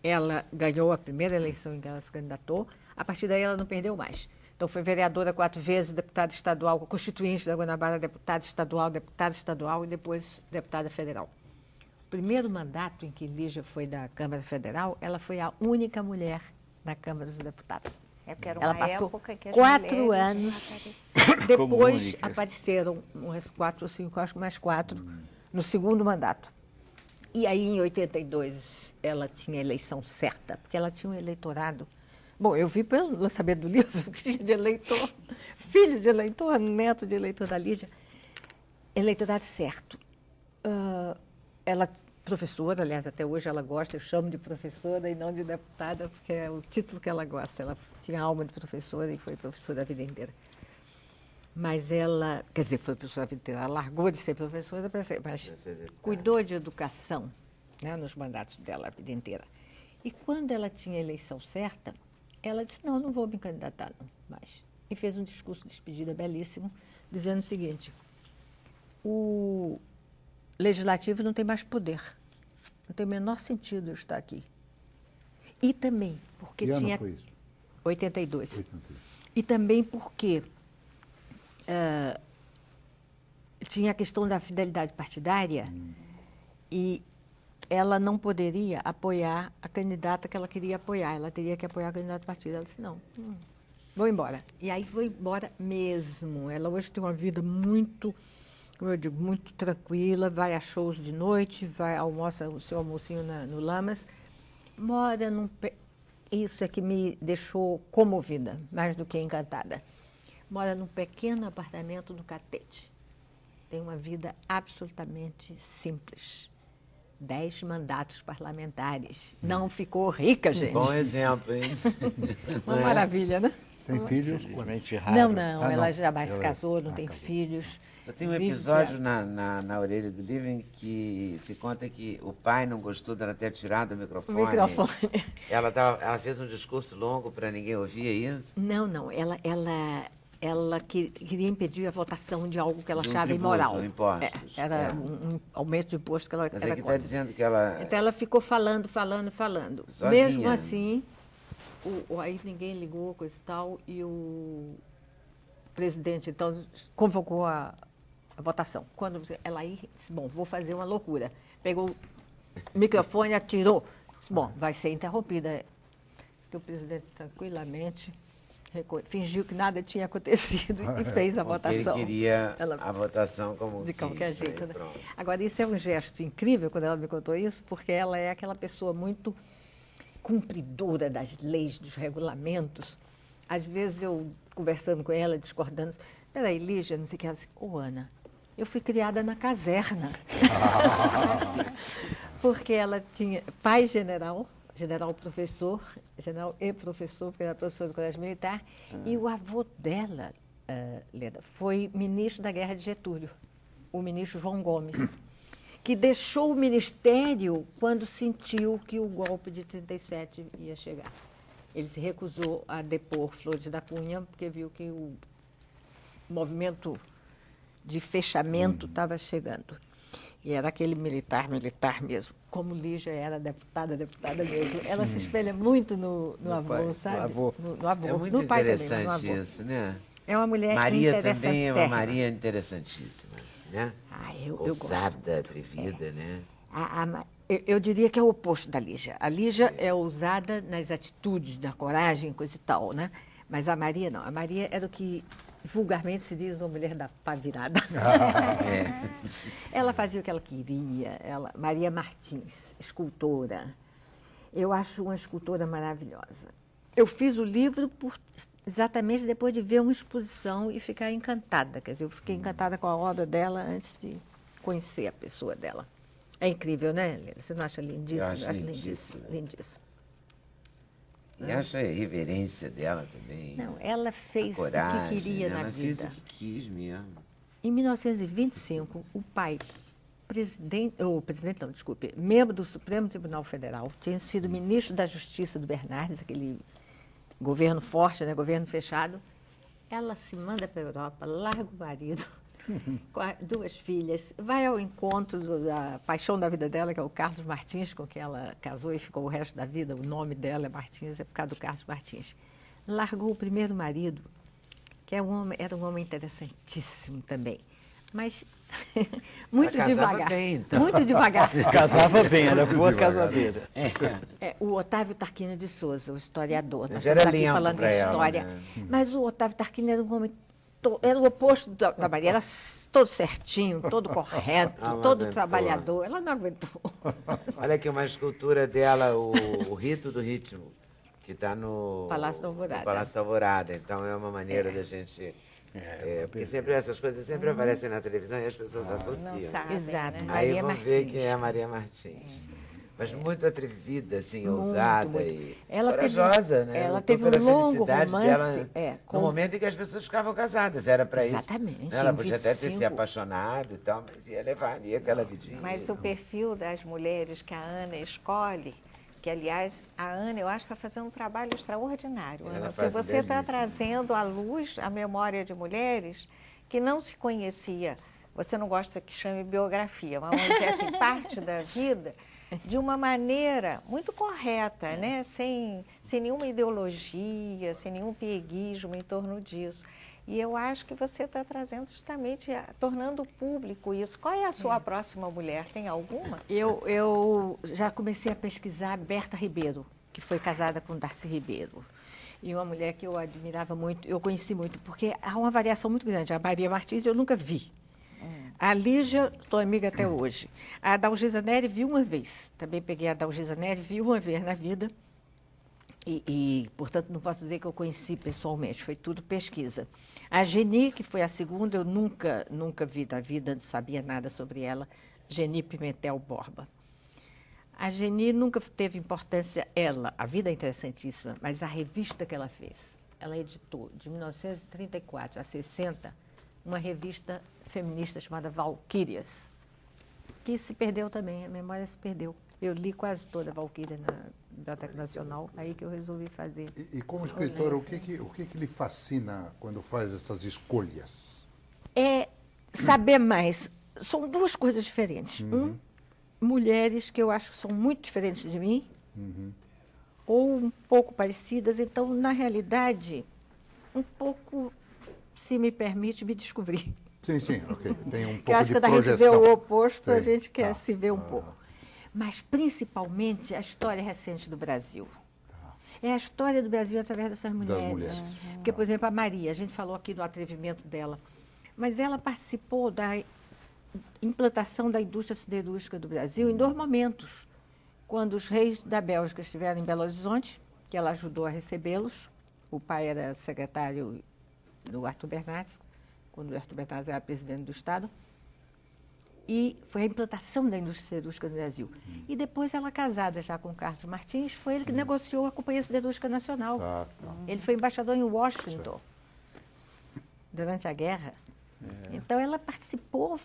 Ela ganhou a primeira eleição em que ela se candidatou. A partir daí ela não perdeu mais. Então, foi vereadora 4 vezes, deputada estadual, constituinte da Guanabara, deputada estadual e depois deputada federal. O primeiro mandato em que Lígia foi da Câmara Federal, ela foi a única mulher na Câmara dos Deputados. É porque era Ela uma passou época que as 4 mulheres anos, apareciam. depois apareceram umas 4 ou 5, acho que mais 4, no segundo mandato. E aí, em 82, ela tinha eleição certa, porque ela tinha um eleitorado. Bom, eu vi pelo lançamento do livro que tinha de eleitor, filho de eleitor, neto de eleitor da Lígia. Eleitorado certo. Ela, professora, aliás, até hoje ela gosta, eu chamo de professora e não de deputada, porque é o título que ela gosta. Ela tinha alma de professora e foi professora a vida inteira. Mas ela, quer dizer, foi professora a vida inteira, ela largou de ser professora, mas cuidou de educação, né, nos mandatos dela a vida inteira. E quando ela tinha a eleição certa, ela disse, não vou me candidatar mais. E fez um discurso de despedida belíssimo, dizendo o seguinte, o legislativo não tem mais poder, não tem o menor sentido eu estar aqui. E também, porque Que tinha... ano foi isso? 82. 82. E também porque tinha a questão da fidelidade partidária e ela não poderia apoiar a candidata que ela queria apoiar. Ela teria que apoiar a candidata do partido. Ela disse, não, vou embora. E aí foi embora mesmo. Ela hoje tem uma vida muito, como eu digo, muito tranquila, vai a shows de noite, almoça o seu almocinho no Lamas, mora num... Isso é que me deixou comovida, mais do que encantada. Mora num pequeno apartamento no Catete. Tem uma vida absolutamente simples. 10 mandatos parlamentares. Não ficou rica, gente. Bom exemplo, hein? Uma maravilha, né? Tem filhos? Infelizmente raro. Não, Ah, ela não. jamais Ela- casou, não tem casou. filhos. Só tem um Vive episódio na orelha do livro em que se conta que o pai não gostou dela ter tirado o O microfone. microfone. Ela fez um discurso longo para ninguém ouvir, é isso? Não, ela queria impedir a votação de algo que ela De um achava tributo, immoral. impostos. Era É. um aumento de imposto que ela Mas era aqui está contra. dizendo que ela... Então ela ficou falando. Sozinha. Mesmo assim, aí ninguém ligou, coisa e tal, e o presidente, então, convocou a votação. Quando ela aí disse, bom, vou fazer uma loucura. Pegou o microfone, atirou. Disse, bom, vai ser interrompida. Disse que o presidente tranquilamente fingiu que nada tinha acontecido e fez a Porque ele votação. queria Ela- a votação como De qualquer quis, jeito, aí né? pronto. Agora, isso é um gesto incrível, quando ela me contou isso, porque ela é aquela pessoa muito cumpridora das leis, dos regulamentos. Às vezes eu, conversando com ela, discordando, peraí, Lígia, não sei o que, ela disse, Ana, eu fui criada na caserna. Porque ela tinha pai general e professor, porque era professor do Colégio Militar, e o avô dela, Leda, foi ministro da Guerra de Getúlio, o ministro João Gomes, que deixou o ministério quando sentiu que o golpe de 37 ia chegar. Ele se recusou a depor Flores da Cunha, porque viu que o movimento de fechamento estava chegando. E era aquele militar mesmo. Como Lígia era deputada mesmo. Ela se espelha muito no avô, pai, sabe? no avô. No avô. É muito no pai também, mas no interessante avô. isso, né? É uma mulher Maria interessante. também é uma Maria interessantíssima, né? Eu gosto. Ousada, atrevida, né? Eu diria que é o oposto da Lígia. A Lígia é ousada nas atitudes, na coragem, coisa e tal, né? Mas a Maria não. A Maria era o que vulgarmente se diz uma mulher da pá virada. Ela fazia o que ela queria. Maria Martins, escultora. Eu acho uma escultora maravilhosa. Eu fiz o livro exatamente depois de ver uma exposição e ficar encantada. Quer dizer, eu fiquei encantada com a obra dela antes de conhecer a pessoa dela. É incrível, né, Leda? Você não acha lindíssimo? Eu acho lindíssimo. Lindíssimo. E acho a reverência dela também. Não, ela fez coragem, o que queria né? na Ela vida. fez o que quis mesmo. Em 1925, o pai, membro do Supremo Tribunal Federal, tinha sido ministro da Justiça do Bernardes, aquele governo forte, né, governo fechado. Ela se manda para a Europa, larga o marido, com 2 filhas, vai ao encontro da paixão da vida dela, que é o Carlos Martins, com quem ela casou e ficou o resto da vida. O nome dela é Martins, é por causa do Carlos Martins. Largou o primeiro marido que era um homem interessantíssimo também. Mas muito Ela casava devagar. bem, então. Muito devagar. Casava bem, era Muito boa devagar. casadeira. O Otávio Tarquínio de Souza, o historiador. Nós Mas era estamos aqui lento falando de pra ela, história. né? Mas o Otávio Tarquínio era um homem. Era o oposto da Maria, era todo certinho, todo correto, Ela todo aguentou. trabalhador. Ela não aguentou. Olha aqui uma escultura dela, o Rito do Ritmo, que está no Palácio da Alvorada. no Palácio da Alvorada. Então é uma maneira da gente... porque sempre essas coisas sempre aparecem na televisão e as pessoas associam. Não sabem, Exato. né? Aí Maria vão ver Martins. quem é a Maria Martins. Mas muito atrevida, assim, Muito, ousada muito. e Ela teve- corajosa, né? ela Lutou teve um pela longo felicidade romance, dela com- no momento em que as pessoas ficavam casadas. Era para isso. Exatamente, Ela em podia até ter se 25. apaixonado e tal, mas ia levar ali aquela vidinha. Mas o perfil das mulheres que a Ana escolhe, que aliás a Ana, eu acho que está fazendo um trabalho extraordinário, Ela Ana, porque faz um você está belíssimo. trazendo à luz a memória de mulheres que não se conhecia. Você não gosta que chame biografia, mas vamos dizer assim, parte da vida de uma maneira muito correta, né? Sem nenhuma ideologia, sem nenhum pieguismo em torno disso. E eu acho que você está trazendo justamente, tornando público isso. Qual é a sua próxima mulher? Tem alguma? Eu já comecei a pesquisar Berta Ribeiro, que foi casada com Darcy Ribeiro. E uma mulher que eu admirava muito, eu conheci muito, porque há uma variação muito grande. A Maria Martins eu nunca vi. A Lígia, estou amiga até hoje. A Dalgisa Neri vi uma vez. Também peguei a Dalgisa Neri, vi uma vez na vida. Portanto, não posso dizer que eu conheci pessoalmente, foi tudo pesquisa. A Geni, que foi a segunda, eu nunca vi na vida, não sabia nada sobre ela. Geni Pimentel Borba. A Geni nunca teve importância, a vida é interessantíssima, mas a revista que ela fez. Ela editou, de 1934 a 60, uma revista feminista chamada Valquírias, que se perdeu também, a memória se perdeu. Eu li quase toda a Valquíria na Biblioteca Nacional, aí que eu resolvi fazer. E como escritora, o que lhe fascina quando faz essas escolhas? É saber mais. São duas coisas diferentes. Mulheres que eu acho que são muito diferentes de mim, ou um pouco parecidas, então, na realidade, um pouco, se me permite, me descobrir. Sim, ok. Tem um Porque eu pouco acho de que quando a gente vê projeção. o oposto, a Sim. gente quer Tá. se ver um pouco. Mas, principalmente, a história recente do Brasil. É a história do Brasil através dessas mulheres. mulheres. Porque, por exemplo, a Maria, a gente falou aqui do atrevimento dela, mas ela participou da implantação da indústria siderúrgica do Brasil em 2 momentos. Quando os reis da Bélgica estiveram em Belo Horizonte, que ela ajudou a recebê-los, o pai era secretário do Arthur Bernardes, quando o Arthur Bernardes era presidente do Estado, e foi a implantação da indústria siderúrgica no Brasil. E depois ela, casada já com Carlos Martins, foi ele que negociou a Companhia Siderúrgica Nacional. Tá. Ele foi embaixador em Washington durante a guerra. Então, ela participou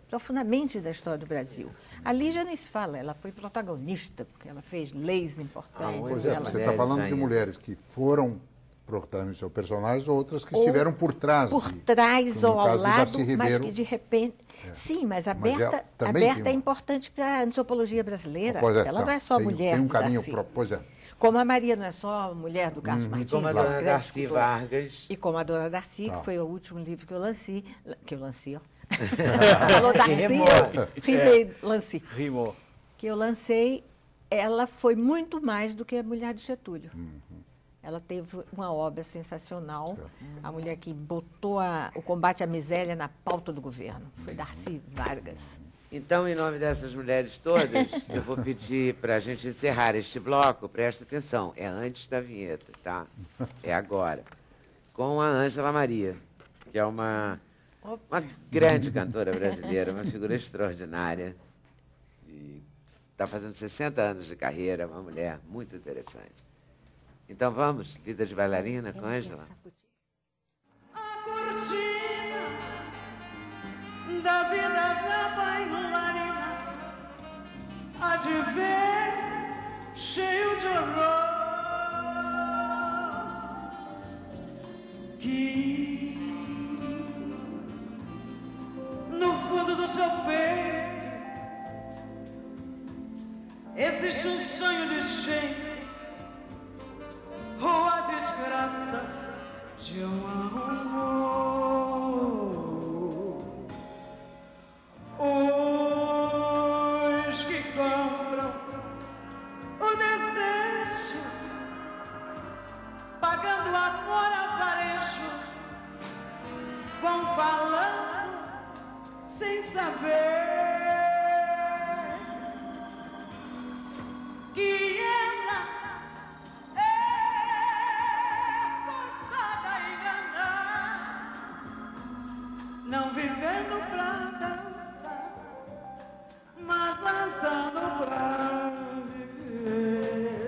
profundamente da história do Brasil. A Lígia nem se fala, ela foi protagonista, porque ela fez leis importantes. Pois é, ela- você está falando de mulheres que foram protagonizam personagens, outras que estiveram por trás. Por trás como ou no ao caso do lado, Darcy mas Ribeiro. que de repente... Sim, mas a Mas ela Berta, também tem é uma- importante para a antropologia brasileira. Pois é, Ela tá. não é só Tem- mulher Tem um do caminho Darcy. próprio. Pois é. Como a Maria não é só mulher do Carlos E Martins, como a é uma dona grande Darcy escultora. Vargas. E como a dona Darcy, Tá. que foi o último livro que eu lancei, ó. Falou Darcy, rimou. eu rimei, lancei. Rimou. Que eu lancei, ela foi muito mais do que a Mulher de Getúlio. Ela teve uma obra sensacional, a mulher que botou o combate à miséria na pauta do governo. Foi Darcy Vargas. Então, em nome dessas mulheres todas, eu vou pedir para a gente encerrar este bloco, presta atenção, é antes da vinheta, tá? É agora. Com a Ângela Maria, que é uma grande cantora brasileira, uma figura extraordinária. E está fazendo 60 anos de carreira, uma mulher muito interessante. Então vamos, Vida de Bailarina com Ângela? A cortina da vida da bailarina há de ver cheio de horror que no fundo do seu peito existe um sonho de shake ou a desgraça de um amor. Os que compram o desejo, pagando amor a varejo, vão falando sem saber que ela é forçada a enganar, não vivendo pra dançar, mas dançando pra viver.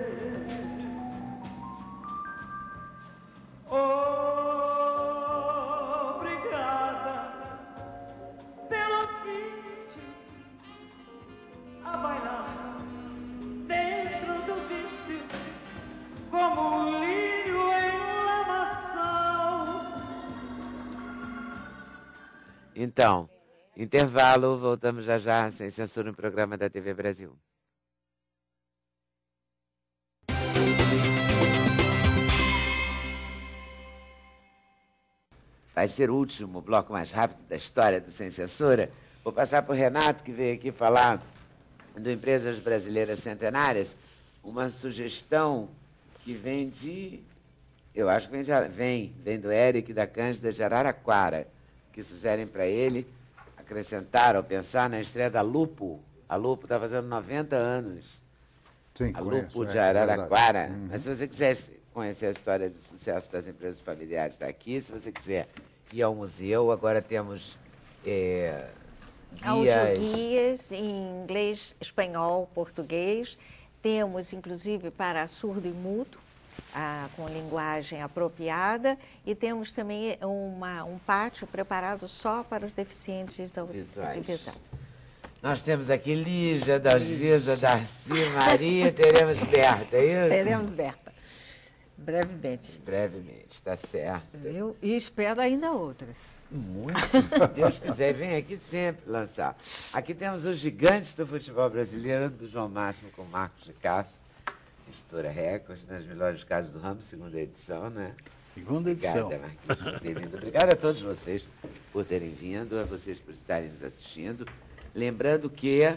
Obrigada pelo ofício a bailar dentro do vício, como um lírio em lamaçal. Então, intervalo, voltamos já já, sem censura, no programa da TV Brasil. Vai ser o último bloco mais rápido da história do Sem Censura. Vou passar para o Renato, que veio aqui falar do Empresas Brasileiras Centenárias, uma sugestão que vem de... Eu acho que vem do Eric da Cândida de Araraquara, que sugerem para ele acrescentar ou pensar na estreia da Lupo. A Lupo está fazendo 90 anos. Sim, A conheço, Lupo de é Araraquara. verdade. Mas se você quiser conhecer a história de sucesso das empresas familiares, está aqui. Se você quiser ir ao museu, agora temos guias... Audioguias em inglês, espanhol, português. Temos, inclusive, para surdo e mudo, com linguagem apropriada. E temos também um pátio preparado só para os deficientes de visão. Nós temos aqui Lígia, Dalgisa, Darcy, Maria, teremos Berta, é isso? Teremos Berta. Brevemente. Brevemente, está certo. Viu? E espero ainda outras. Muito, se Deus quiser, vem aqui sempre lançar. Aqui temos os gigantes do futebol brasileiro, do João Máximo com Marcos de Castro, editora Record, nas melhores casas do ramo, segunda edição, né? Segunda edição. Obrigada, Marquinhos, por ter vindo. Obrigado a todos vocês por terem vindo, a vocês por estarem nos assistindo. Lembrando que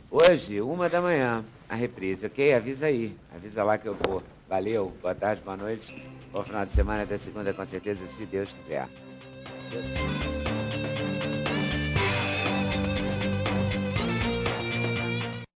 hoje, 1h, a reprise, ok? Avisa aí, avisa lá que eu vou. Valeu, boa tarde, boa noite. Bom final de semana, até segunda, com certeza, se Deus quiser.